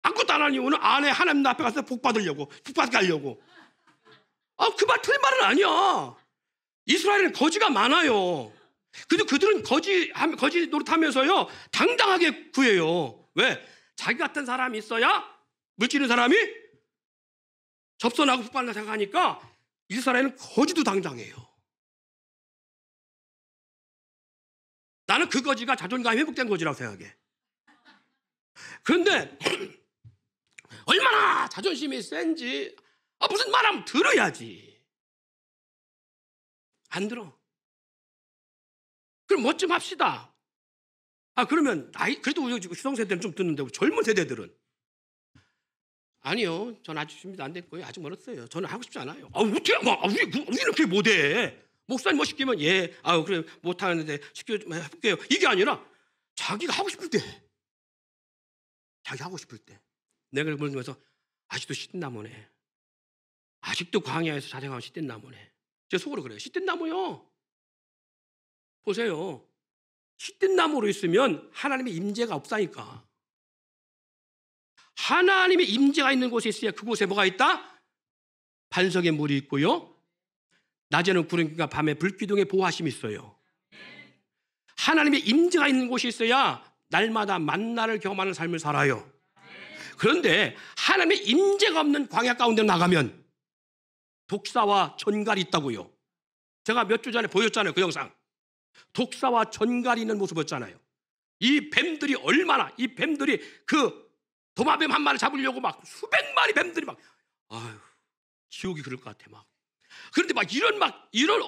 아무것도 안 하는 이유는 아내 하나님 앞에 가서 복 받으려고, 복 받게 하려고. 그 말 틀린 말은 아니야. 이스라엘은 거지가 많아요. 근데 그들은 거지 노릇하면서요 당당하게 구해요. 왜? 자기 같은 사람이 있어야, 물질인 사람이 접선하고 북받는다 생각하니까 이스라엘은 거지도 당당해요. 나는 그 거지가 자존감이 회복된 거지라고 생각해. 그런데 얼마나 자존심이 센지, 무슨 말하면 들어야지. 안 들어. 그럼 뭐 좀 합시다. 그러면 그래도 우리 시성세대는 좀 듣는데 젊은 세대들은 아니요, 전 아직 준비도 안 됐고요. 아직 멀었어요. 저는 하고 싶지 않아요. 어떻게 우리는 그렇게 못해. 목사님 뭐 시키면 예, 아유 그래 못하는데 시켜볼게요. 이게 아니라 자기가 하고 싶을 때, 자기 하고 싶을 때. 내가 그러면서 아직도 시든 나무네. 아직도 광야에서 자생하면 시든 나무네. 제 속으로 그래요. 시든 나무요. 보세요. 시든 나무로 있으면 하나님의 임재가 없다니까. 하나님의 임재가 있는 곳에 있어야 그곳에 뭐가 있다? 반석에 물이 있고요. 낮에는 구름과 밤에 불기둥에 보호하심이 있어요. 하나님의 임재가 있는 곳이 있어야 날마다 만나를 경험하는 삶을 살아요. 그런데 하나님의 임재가 없는 광야 가운데 나가면 독사와 전갈이 있다고요. 제가 몇 주 전에 보였잖아요. 그 영상. 독사와 전갈이 있는 모습 보였잖아요. 이 뱀들이 얼마나, 이 뱀들이 그 도마뱀 한 마리 잡으려고 막 수백 마리 뱀들이 막, 아유, 지옥이 그럴 것 같아 막. 그런데 막 이런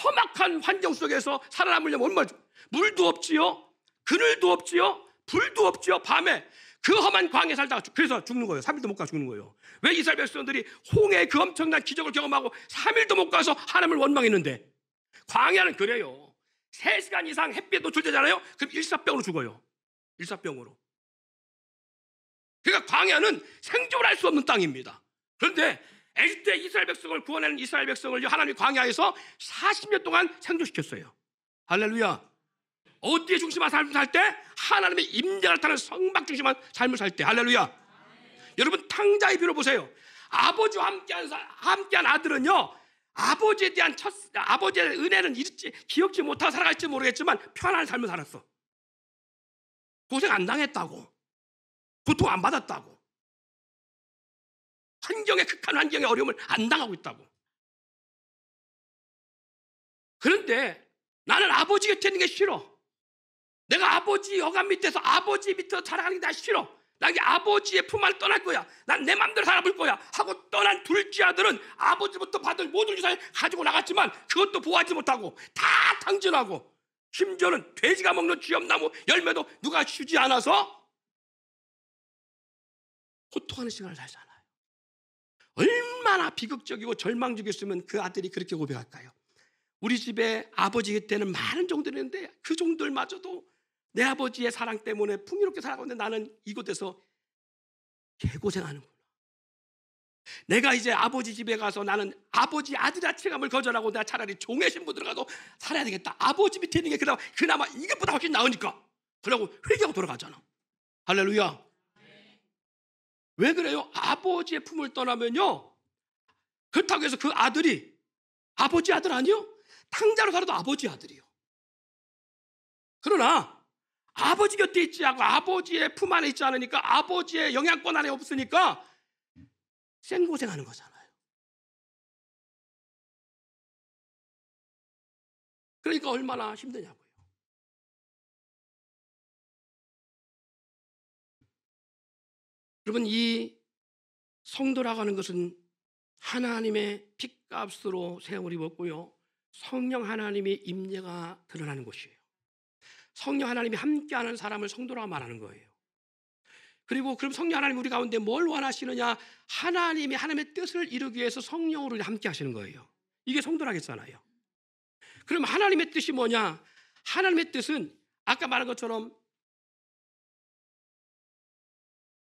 험악한 환경 속에서 살아남으려면 얼마나 물도 없지요, 그늘도 없지요, 불도 없지요. 밤에 그 험한 광야에 살다가 그래서 죽는 거예요. 3일도 못 가서 죽는 거예요. 왜 이스라엘 백성들이 홍해의 그 엄청난 기적을 경험하고 3일도 못 가서 하나님을 원망했는데, 광야는 그래요. 3시간 이상 햇빛 노출되잖아요. 그럼 일사병으로 죽어요. 일사병으로. 그러니까 광야는 생존을 할 수 없는 땅입니다. 그런데 에집트의 이스라엘 백성을 구원하는 이스라엘 백성을 하나님이 광야에서 40년 동안 생존시켰어요. 할렐루야. 어디에 중심한 삶을 살 때? 하나님의 임재가 나타나는 성막 중심한 삶을 살 때. 할렐루야. 여러분 탕자의 비로 보세요. 아버지와 함께한 아들은요, 아버지에 대한 아버지의 은혜는 기억지 못하고 살아갈지 모르겠지만 편안한 삶을 살았어. 고생 안 당했다고, 고통 안 받았다고, 극한 환경의 어려움을 안 당하고 있다고. 그런데 나는 아버지 곁에 있는 게 싫어. 내가 아버지 여간 밑에서 아버지 밑에서 자라가는 게 나 싫어. 난 아버지의 품 안을 떠날 거야. 난 내 맘대로 살아볼 거야 하고 떠난 둘째 아들은 아버지부터 받은 모든 유산을 가지고 나갔지만 그것도 보호하지 못하고 다 탕진하고, 심지어는 돼지가 먹는 쥐엄나무 열매도 누가 주지 않아서 호통하는 시간을 살잖아요. 얼마나 비극적이고 절망적이었으면 그 아들이 그렇게 고백할까요? 우리 집에 아버지 곁에는 많은 종들이 있는데 그 종들마저도 내 아버지의 사랑 때문에 풍요롭게 살아가고 있는데 나는 이곳에서 개고생하는구나. 내가 이제 아버지 집에 가서 나는 아버지 아들의 체감을 거절하고 내가 차라리 종의 신부 들어가도 살아야 되겠다. 아버지 밑에 있는 게 그나마 이것보다 훨씬 나으니까. 그러고 회개하고 돌아가잖아. 할렐루야. 왜 그래요? 아버지의 품을 떠나면요, 그렇다고 해서 그 아들이 아버지 아들 아니요? 탕자로 살아도 아버지 아들이요. 그러나 아버지 곁에 있지 않고 아버지의 품 안에 있지 않으니까, 아버지의 영향권 안에 없으니까 생고생하는 거잖아요. 그러니까 얼마나 힘드냐고요. 여러분, 이 성도라고 하는 것은 하나님의 핏값으로 세움을 입었고요, 성령 하나님의 임재가 드러나는 곳이에요. 성령 하나님이 함께하는 사람을 성도라고 말하는 거예요. 그리고 그럼 성령 하나님 우리 가운데 뭘 원하시느냐? 하나님의 뜻을 이루기 위해서 성령으로 함께 하시는 거예요. 이게 성도라겠잖아요. 그럼 하나님의 뜻이 뭐냐? 하나님의 뜻은 아까 말한 것처럼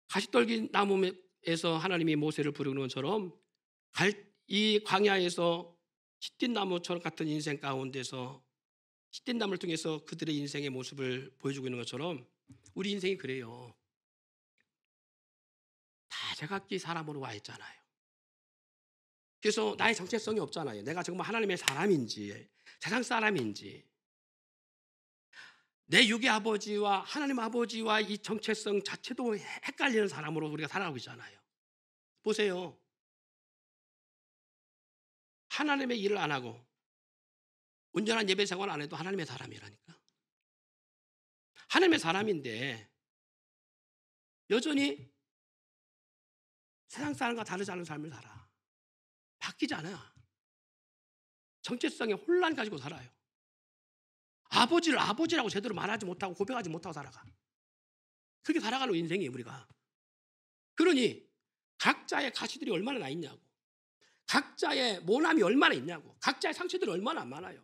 가시떨기 나무에서 하나님이 모세를 부르는 것처럼 이 광야에서 시딘 나무처럼 같은 인생 가운데서 시딘 나무를 통해서 그들의 인생의 모습을 보여주고 있는 것처럼 우리 인생이 그래요. 다 제각기 사람으로 와 있잖아요. 그래서 나의 정체성이 없잖아요. 내가 정말 하나님의 사람인지 세상 사람인지, 내 육의 아버지와 하나님 아버지와 이 정체성 자체도 헷갈리는 사람으로 우리가 살아가고 있잖아요. 보세요. 하나님의 일을 안 하고 온전한 예배 생활 안 해도 하나님의 사람이라니까. 하나님의 사람인데 여전히 세상 사람과 다르지 않은 삶을 살아. 바뀌지 않아. 정체성의 혼란 가지고 살아요. 아버지를 아버지라고 제대로 말하지 못하고 고백하지 못하고 살아가. 그렇게 살아가는 인생이에요, 우리가. 그러니 각자의 가시들이 얼마나 나 있냐고. 각자의 모남이 얼마나 있냐고. 각자의 상처들이 얼마나 많아요.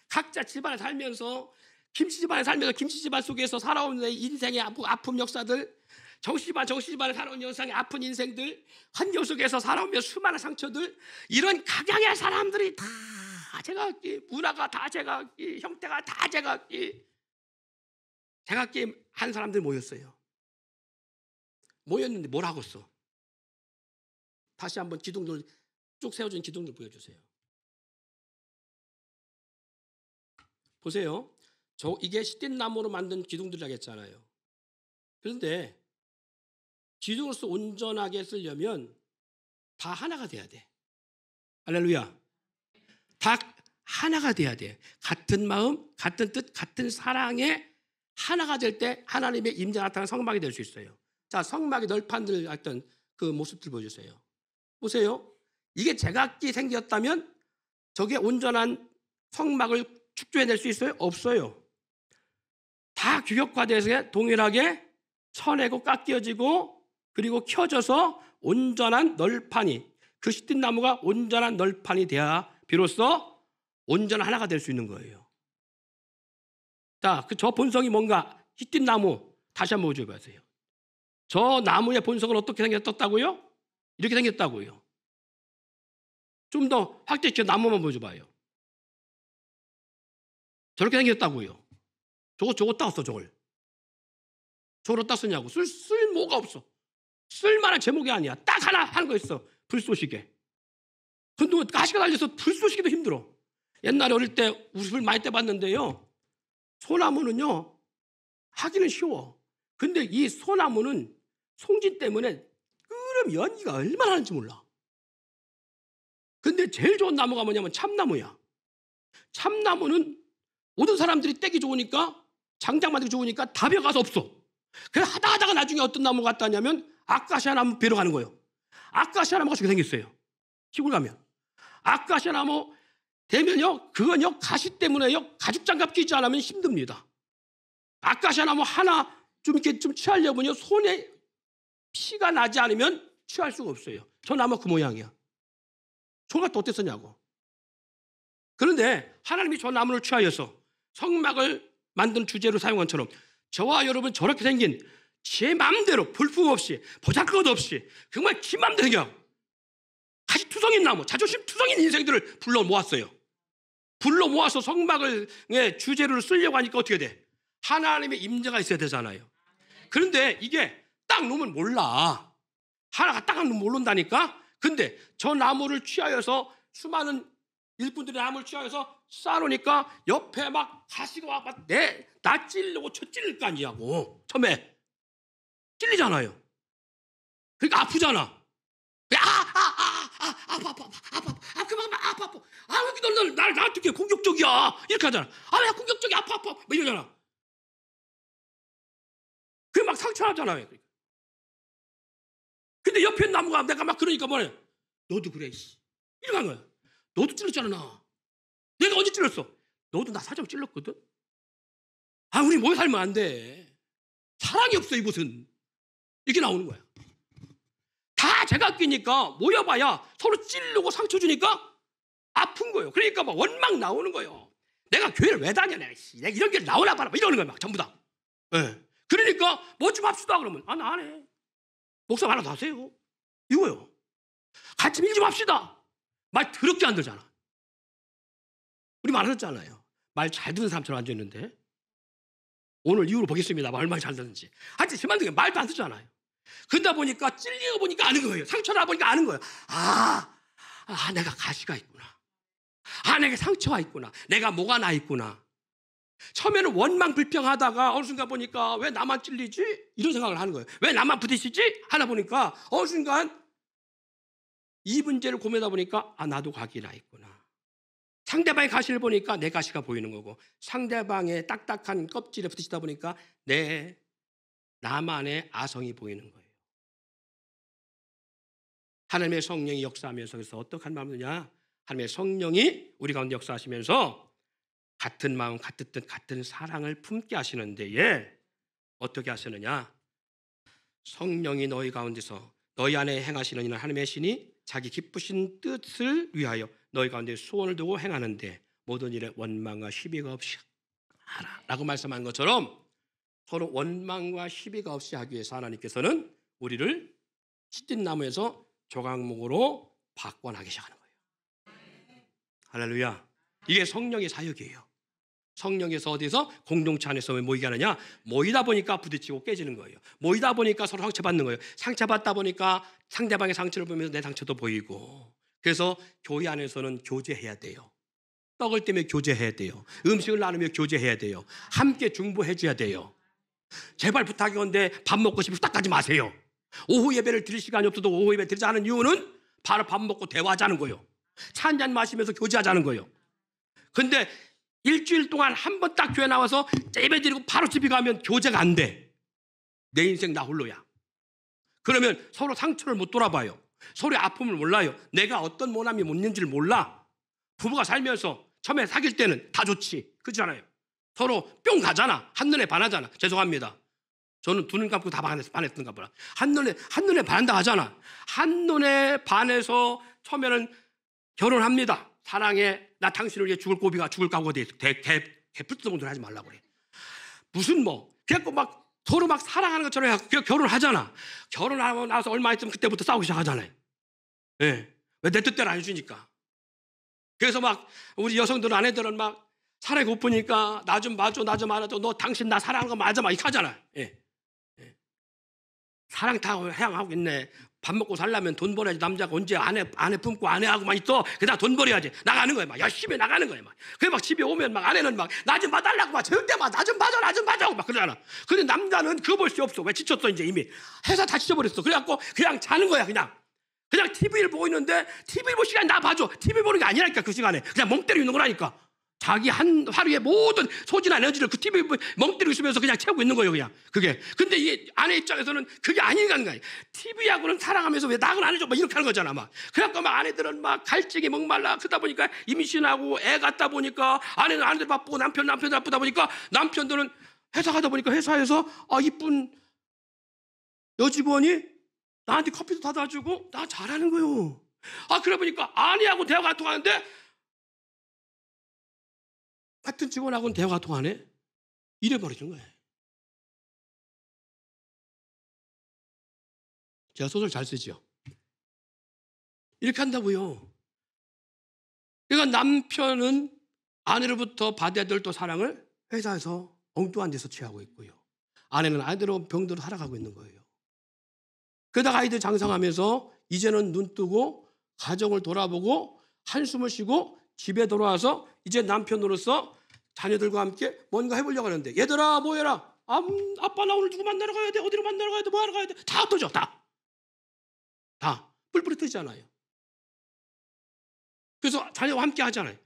각자 집안에 살면서 김씨 집안에 살면서 김씨 집안 속에서 살아온 인생의 아픔 역사들, 정씨 집안에 살아온 영상의 아픈 인생들, 환경 속에서 살아오며 수많은 상처들, 이런 각양의 사람들이 다 제각기, 문화가 다 제각기, 형태가 다 제각기 한 사람들이 모였어요. 모였는데 뭘 하고 있어? 다시 한번 기둥들 쭉 세워진 기둥들 보여주세요. 보세요. 이게 시딘 나무로 만든 기둥들이라고 했잖아요. 그런데 기둥으로서 온전하게 쓰려면 다 하나가 돼야 돼. 할렐루야. 다 하나가 돼야 돼. 같은 마음, 같은 뜻, 같은 사랑에 하나가 될 때 하나님의 임재가 나타나는 성막이 될 수 있어요. 자, 성막의 널판들 했던 그 모습들 보여주세요. 보세요. 이게 제각기 생겼다면 저게 온전한 성막을 축조해낼 수 있어요? 없어요. 다 규격화돼서 동일하게 쳐내고 깎여지고 그리고 켜져서 온전한 널판이, 그 시딘 나무가 온전한 널판이 돼야 비로소 온전한 하나가 될 수 있는 거예요. 자, 저 본성이 뭔가? 시딘 나무 다시 한번 보여줘보세요. 저 나무의 본성은 어떻게 생겼다고요? 이렇게 생겼다고요. 좀 더 확대시켜 나무만 보여줘봐요. 저렇게 생겼다고요. 저거 따왔어, 저걸. 저걸 어디다 쓰냐고. 쓸모가 없어. 쓸만한 제목이 아니야. 딱 하나 하는 거 있어. 불쏘시개. 근데 가시가 달려서 불쏘시개도 힘들어. 옛날에 어릴 때 우습을 많이 떼봤는데요. 소나무는요, 하기는 쉬워. 근데 이 소나무는 송진 때문에 끓으면 연기가 얼마나 하는지 몰라. 근데 제일 좋은 나무가 뭐냐면 참나무야. 참나무는 모든 사람들이 떼기 좋으니까, 장작 만들기 좋으니까 답이 가서 없어. 그래서 하다가 나중에 어떤 나무가 갔다냐면 아카시아 나무 배로 가는 거예요. 아카시아 나무가 저렇게 생겼어요. 시골 가면. 아카시아 나무 되면요, 그건요, 가시 때문에요, 가죽 장갑 끼지 않으면 힘듭니다. 아카시아 나무 하나 좀 이렇게 좀 취하려면요, 손에 피가 나지 않으면 취할 수가 없어요. 저 나무 그 모양이야. 저가 또 어땠었냐고. 그런데 하나님이 저 나무를 취하여서 성막을 만든 주제로 사용한 처럼 저와 여러분 저렇게 생긴 제 마음대로 불품 없이 보잘것 없이 정말 지 마음대로 생겨 가시 투성인 나무, 자존심 투성인 인생들을 불러 모았어요. 불러 모아서 성막을 주제로 쓰려고 하니까 어떻게 돼? 하나님의 임재가 있어야 되잖아요. 그런데 이게 딱 놓으면 몰라. 하나가 딱 놓으면 모른다니까. 근데 저 나무를 취하여서 수많은 일꾼들의 나무를 취하여서 쌓아놓으니까 옆에 막 가시가 와 나 찔르고 저 찔릴 거 아니냐고. 처음에 찔리잖아요. 그러니까 아프잖아. 아파 그만 아파 왜 이렇게 널 나한테 이렇게 공격적이야 이렇게 하잖아. 왜 공격적이야 아파 뭐 이러잖아. 그게 막 상처하잖아요. 근데 옆에 나무가 내가 막 그러니까 뭐래? 너도 그래 이렇게 하는 거야. 너도 찔렀잖아. 내가 언제 찔렀어? 너도 나 사정 찔렀거든. 우리 모여 살면 안 돼. 사랑이 없어 이곳은. 이렇게 나오는 거야. 다 제각기니까 모여봐야 서로 찔르고 상처 주니까 아픈 거예요. 그러니까 막 원망 나오는 거예요. 내가 교회를 왜 다녀? 내가 이런 게 나오나 봐라. 이러는 거야 막 전부 다. 네. 그러니까 뭐 좀 합시다 그러면 나 안 해. 목사 알아서 하세요. 이거요. 같이 밀 좀 합시다. 말 더럽게 안 들잖아. 우리 말하셨잖아요. 말 잘 듣는 사람처럼 앉아있는데 오늘 이후로 보겠습니다. 얼마나 잘 듣는지. 하여튼 제 만등에 말도 안 듣잖아요. 그러다 보니까 찔리고 보니까 아는 거예요. 상처나 보니까 아는 거예요. 내가 가시가 있구나. 내게 상처가 있구나. 내가 뭐가 나 있구나. 처음에는 원망 불평하다가 어느 순간 보니까 왜 나만 찔리지? 이런 생각을 하는 거예요. 왜 나만 부딪히지? 하나 보니까 어느 순간 이 문제를 고민하다 보니까 나도 가시 나 있구나. 상대방의 가시를 보니까 내 가시가 보이는 거고 상대방의 딱딱한 껍질에 부딪히다 보니까 나만의 아성이 보이는 거예요. 하나님의 성령이 역사하면서 그래서 어떻게 마음을 드냐? 하나님의 성령이 우리 가운데 역사하시면서 같은 마음, 같은 뜻, 같은 사랑을 품게 하시는 데에 어떻게 하시느냐? 성령이 너희 가운데서 너희 안에 행하시는 이는 하나님의 신이 자기 기쁘신 뜻을 위하여 너희 가운데 소원을 두고 행하는데 모든 일에 원망과 시비가 없이 하라 라고 말씀한 것처럼 서로 원망과 시비가 없이 하기 위해서 하나님께서는 우리를 시띠나무에서 조각목으로 박권하기 시작하는 거예요. 할렐루야. 이게 성령의 사역이에요. 성령에서 어디서 공동체 안에서 왜 모이게 하느냐? 모이다 보니까 부딪히고 깨지는 거예요. 모이다 보니까 서로 상처받는 거예요. 상처받다 보니까 상대방의 상처를 보면서 내 상처도 보이고. 그래서 교회 안에서는 교제해야 돼요. 떡을 떼며 교제해야 돼요. 음식을 나누며 교제해야 돼요. 함께 중보해 줘야 돼요. 제발 부탁이건데 밥 먹고 싶으면 부탁하지 마세요. 오후 예배를 드릴 시간이 없어도 오후 예배 드리지 않은 이유는 바로 밥 먹고 대화하자는 거예요. 차 한잔 마시면서 교제하자는 거예요. 근데 일주일 동안 한 번 딱 교회 나와서 예배 드리고 바로 집에 가면 교제가 안 돼. 내 인생 나 홀로야. 그러면 서로 상처를 못 돌아봐요. 서로의 아픔을 몰라요. 내가 어떤 모남이 있는지를 몰라. 부부가 살면서 처음에 사귈 때는 다 좋지. 그렇잖아요. 서로 뿅 가잖아. 한눈에 반하잖아. 죄송합니다. 저는 두 눈 감고 다 반했던가 보라. 한눈에 반한다 하잖아. 한눈에 반해서 처음에는 결혼합니다. 사랑해. 나 당신을 위해 죽을 고비가 죽을 각오가 돼 있어. 개풀정도를 하지 말라고 그래. 무슨 그래갖고 막 서로 막 사랑하는 것처럼 해갖고 결혼하잖아. 결혼하고 나서 얼마 있으면 그때부터 싸우기 시작하잖아요. 예. 왜 내 뜻대로 안 해주니까. 그래서 막 우리 여성들은 아내들은 막 사랑이 고프니까 나 좀 봐줘, 나 좀 알아줘. 너 당신 나 사랑하는 거 맞아 막 이렇게 하잖아. 예. 예. 사랑 다 해양하고 있네. 밥 먹고 살려면 돈 벌어야지. 남자가 언제 아내 품고 아내하고만 있어. 그다 돈 벌어야지. 나가는 거야. 막 열심히 나가는 거야. 막. 그래 막 집에 오면 막 아내는 막 나 좀 봐달라고 막 절대 막 나 좀 봐줘, 나 좀 봐줘 막 그러잖아. 근데 남자는 그거 볼 수 없어. 왜 지쳤어 이제 이미 회사 다 지쳐버렸어. 그래갖고 그냥 자는 거야 그냥 TV를 보고 있는데 TV 볼 시간에 나 봐줘. TV 보는 게 아니라니까 그 시간에 그냥 멍 때리고 있는 거라니까. 자기 한 하루의 모든 소진한 에너지를 그 TV 멍 때리고 있으면서 그냥 채우고 있는 거예요 그냥 그게. 근데 이 아내 입장에서는 그게 아니라는 거야. TV하고는 사랑하면서 왜 낙은 안 해줘 막 이렇게 하는 거잖아 막. 그래갖고 막 아내들은 막 갈증이 목말라. 그러다 보니까 임신하고 애 갖다 보니까 아내는 아내들 바쁘고 남편 바쁘다 보니까 남편들은 회사 가다 보니까 회사에서 이쁜 여직원이 나한테 커피도 사다 주고 나 잘하는 거요. 그래 보니까 아내하고 대화가 안 통하는데 같은 직원하고는 대화가 통하네. 이래버리는 거예요. 제가 소설 잘 쓰죠. 이렇게 한다고요. 그러니까 남편은 아내로부터 받아야 될 또 사랑을 회사에서 엉뚱한 데서 취하고 있고요. 아내는 아내대로 병대로 살아가고 있는 거예요. 그러다가 아이들 장성하면서 이제는 눈 뜨고 가정을 돌아보고 한숨을 쉬고 집에 돌아와서 이제 남편으로서 자녀들과 함께 뭔가 해보려고 하는데 얘들아 뭐해라. 아빠 나 오늘 누구 만나러 가야 돼. 어디로 만나러 가야 돼. 뭐 하러 가야 돼. 다 엎어져. 다 뿔뿔이 터지잖아요. 그래서 자녀와 함께 하잖아요.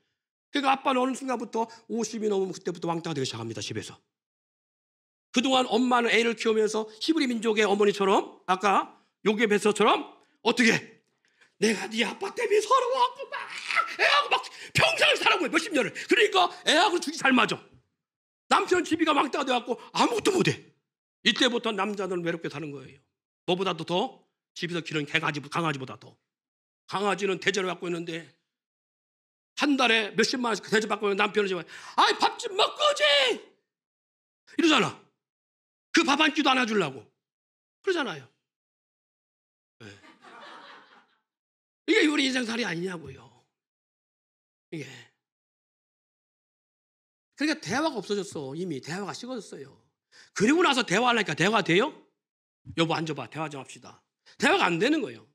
그러니까 아빠는 어느 순간부터 50이 넘으면 그때부터 왕따가 되기 시작합니다. 집에서. 그동안 엄마는 애를 키우면서 히브리 민족의 어머니처럼 아까 요게베서처럼 어떻게 내가 네 아빠 때문에 서러워하고 막 애하고 막 평생을 살아온 거야. 몇십 년을. 그러니까 애하고 죽이 잘 맞아. 남편 집이가 왕따가 돼갖고 아무것도 못해. 이때부터 남자들은 외롭게 사는 거예요. 뭐보다도 더 집에서 기른 강아지보다 더. 강아지는 대접을 받고 있는데 한 달에 몇십만 원씩 대접받고 있는 남편을 지금 밥 좀 먹고 오지 이러잖아. 그 밥 한 끼도 안 해주려고 그러잖아요. 네. 이게 우리 인생살이 아니냐고요. 이게. 그러니까 대화가 없어졌어. 이미 대화가 식어졌어요. 그리고 나서 대화하려니까 대화 돼요? 여보 앉아봐. 대화 좀 합시다. 대화가 안 되는 거예요.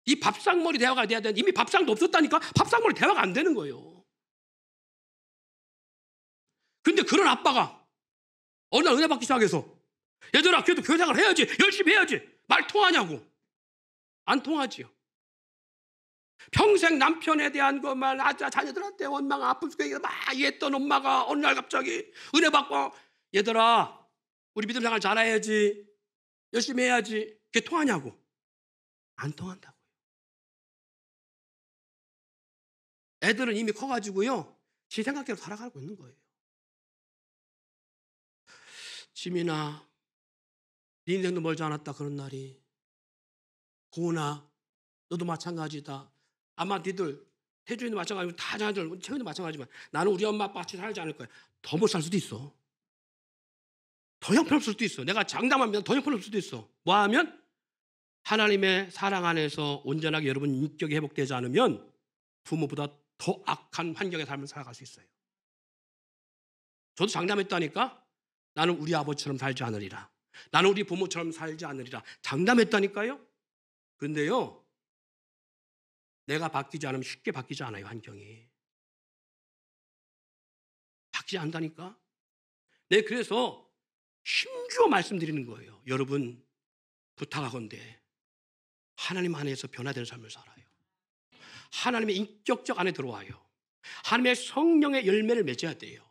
이 밥상머리 대화가 돼야 되는데 이미 밥상도 없었다니까 밥상머리 대화가 안 되는 거예요. 근데 그런 아빠가 어느 날 은혜 받기 시작해서 얘들아 그래도 교회생활 해야지. 열심히 해야지. 말 통하냐고. 안 통하지요. 평생 남편에 대한 것만 자녀들한테 원망 아픔 속에 막 이해했던 엄마가 어느 날 갑자기 은혜 받고 얘들아 우리 믿음 생활 잘해야지. 열심히 해야지. 그게 통하냐고. 안 통한다고요. 애들은 이미 커가지고요. 지 생각대로 살아가고 있는 거예요. 지민아 네 인생도 멀지 않았다 그런 날이. 고은아 너도 마찬가지다. 아마 니들 태준이도 마찬가지고 다 자녀들 태훈이도 마찬가지지만 나는 우리 엄마 아빠 같이 살지 않을 거야. 더 못 살 수도 있어. 더 형편없을 수도 있어. 내가 장담하면 더 형편없을 수도 있어. 뭐 하면? 하나님의 사랑 안에서 온전하게 여러분 인격이 회복되지 않으면 부모보다 더 악한 환경의 삶을 살아갈 수 있어요. 저도 장담했다니까. 나는 우리 아버지처럼 살지 않으리라. 나는 우리 부모처럼 살지 않으리라. 장담했다니까요. 그런데요, 내가 바뀌지 않으면 쉽게 바뀌지 않아요. 환경이 바뀌지 않다니까. 네, 그래서 힘주어 말씀드리는 거예요. 여러분 부탁하건대 하나님 안에서 변화되는 삶을 살아요. 하나님의 인격적 안에 들어와요. 하나님의 성령의 열매를 맺어야 돼요.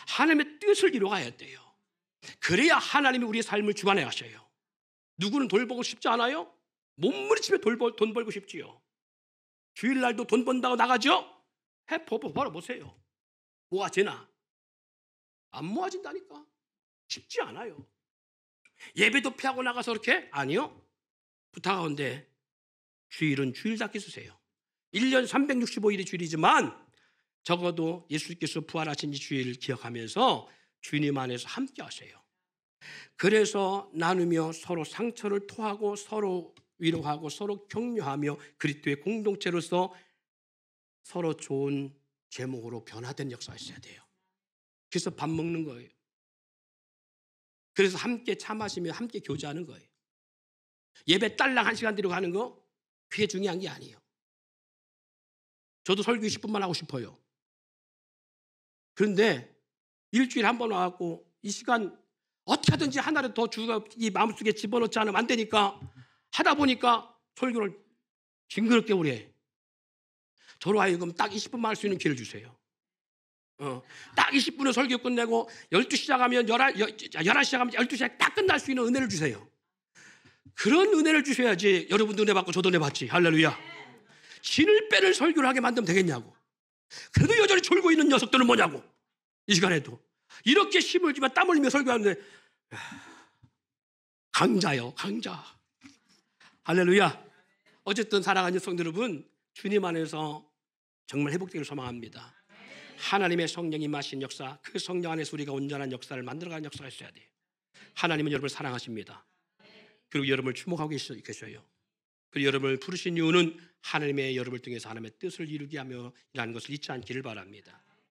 하나님의 뜻을 이루어가야 돼요. 그래야 하나님이 우리의 삶을 주관해 가셔요. 누구는 돈 벌고 싶지 않아요? 몸부림치며 돈 벌고 싶지요. 주일날도 돈 번다고 나가죠? 벌어보세요. 모아지나? 안 모아진다니까. 쉽지 않아요. 예배도 피하고 나가서 그렇게? 아니요. 부탁하건대 주일은 주일답게 쓰세요. 1년 365일이 주일이지만 적어도 예수께서 부활하신 이 주일을 기억하면서 주님 안에서 함께 하세요. 그래서 나누며 서로 상처를 토하고 서로 위로하고 서로 격려하며 그리스도의 공동체로서 서로 좋은 제목으로 변화된 역사가 있어야 돼요. 그래서 밥 먹는 거예요. 그래서 함께 차 마시며 함께 교제하는 거예요. 예배 딸랑 1시간 뒤로 가는 거 그게 중요한 게 아니에요. 저도 설교 20분만 하고 싶어요. 그런데 일주일에 한 번 와갖고 이 시간 어떻게 하든지 하나를 더 주가 이 마음속에 집어넣지 않으면 안 되니까 하다 보니까 설교를 징그럽게 오래 해. 저로 하여금 딱 20분만 할 수 있는 기회를 주세요. 딱 20분에 설교 끝내고 12시 시작하면 11시 시작하면 12시에 딱 끝날 수 있는 은혜를 주세요. 그런 은혜를 주셔야지 여러분도 은혜 받고 저도 은혜 받지. 할렐루야. 진을 빼는 설교를 하게 만들면 되겠냐고. 그래도 여전히 졸고 있는 녀석들은 뭐냐고. 이 시간에도 이렇게 힘을 주면 땀 흘리며 설교하는데 강자요, 강자. 할렐루야. 어쨌든 사랑하는 성도 여러분, 주님 안에서 정말 회복되기를 소망합니다. 하나님의 성령이 임하신 역사, 그 성령 안에서 우리가 온전한 역사를 만들어가는 역사가 있어야 돼요. 하나님은 여러분을 사랑하십니다. 그리고 여러분을 추모하고 계셔요. 그리고 여러분을 부르신 이유는 하나님의 여러분을 통해서 하나님의 뜻을 이루게 하며 이라는 것을 잊지 않기를 바랍니다.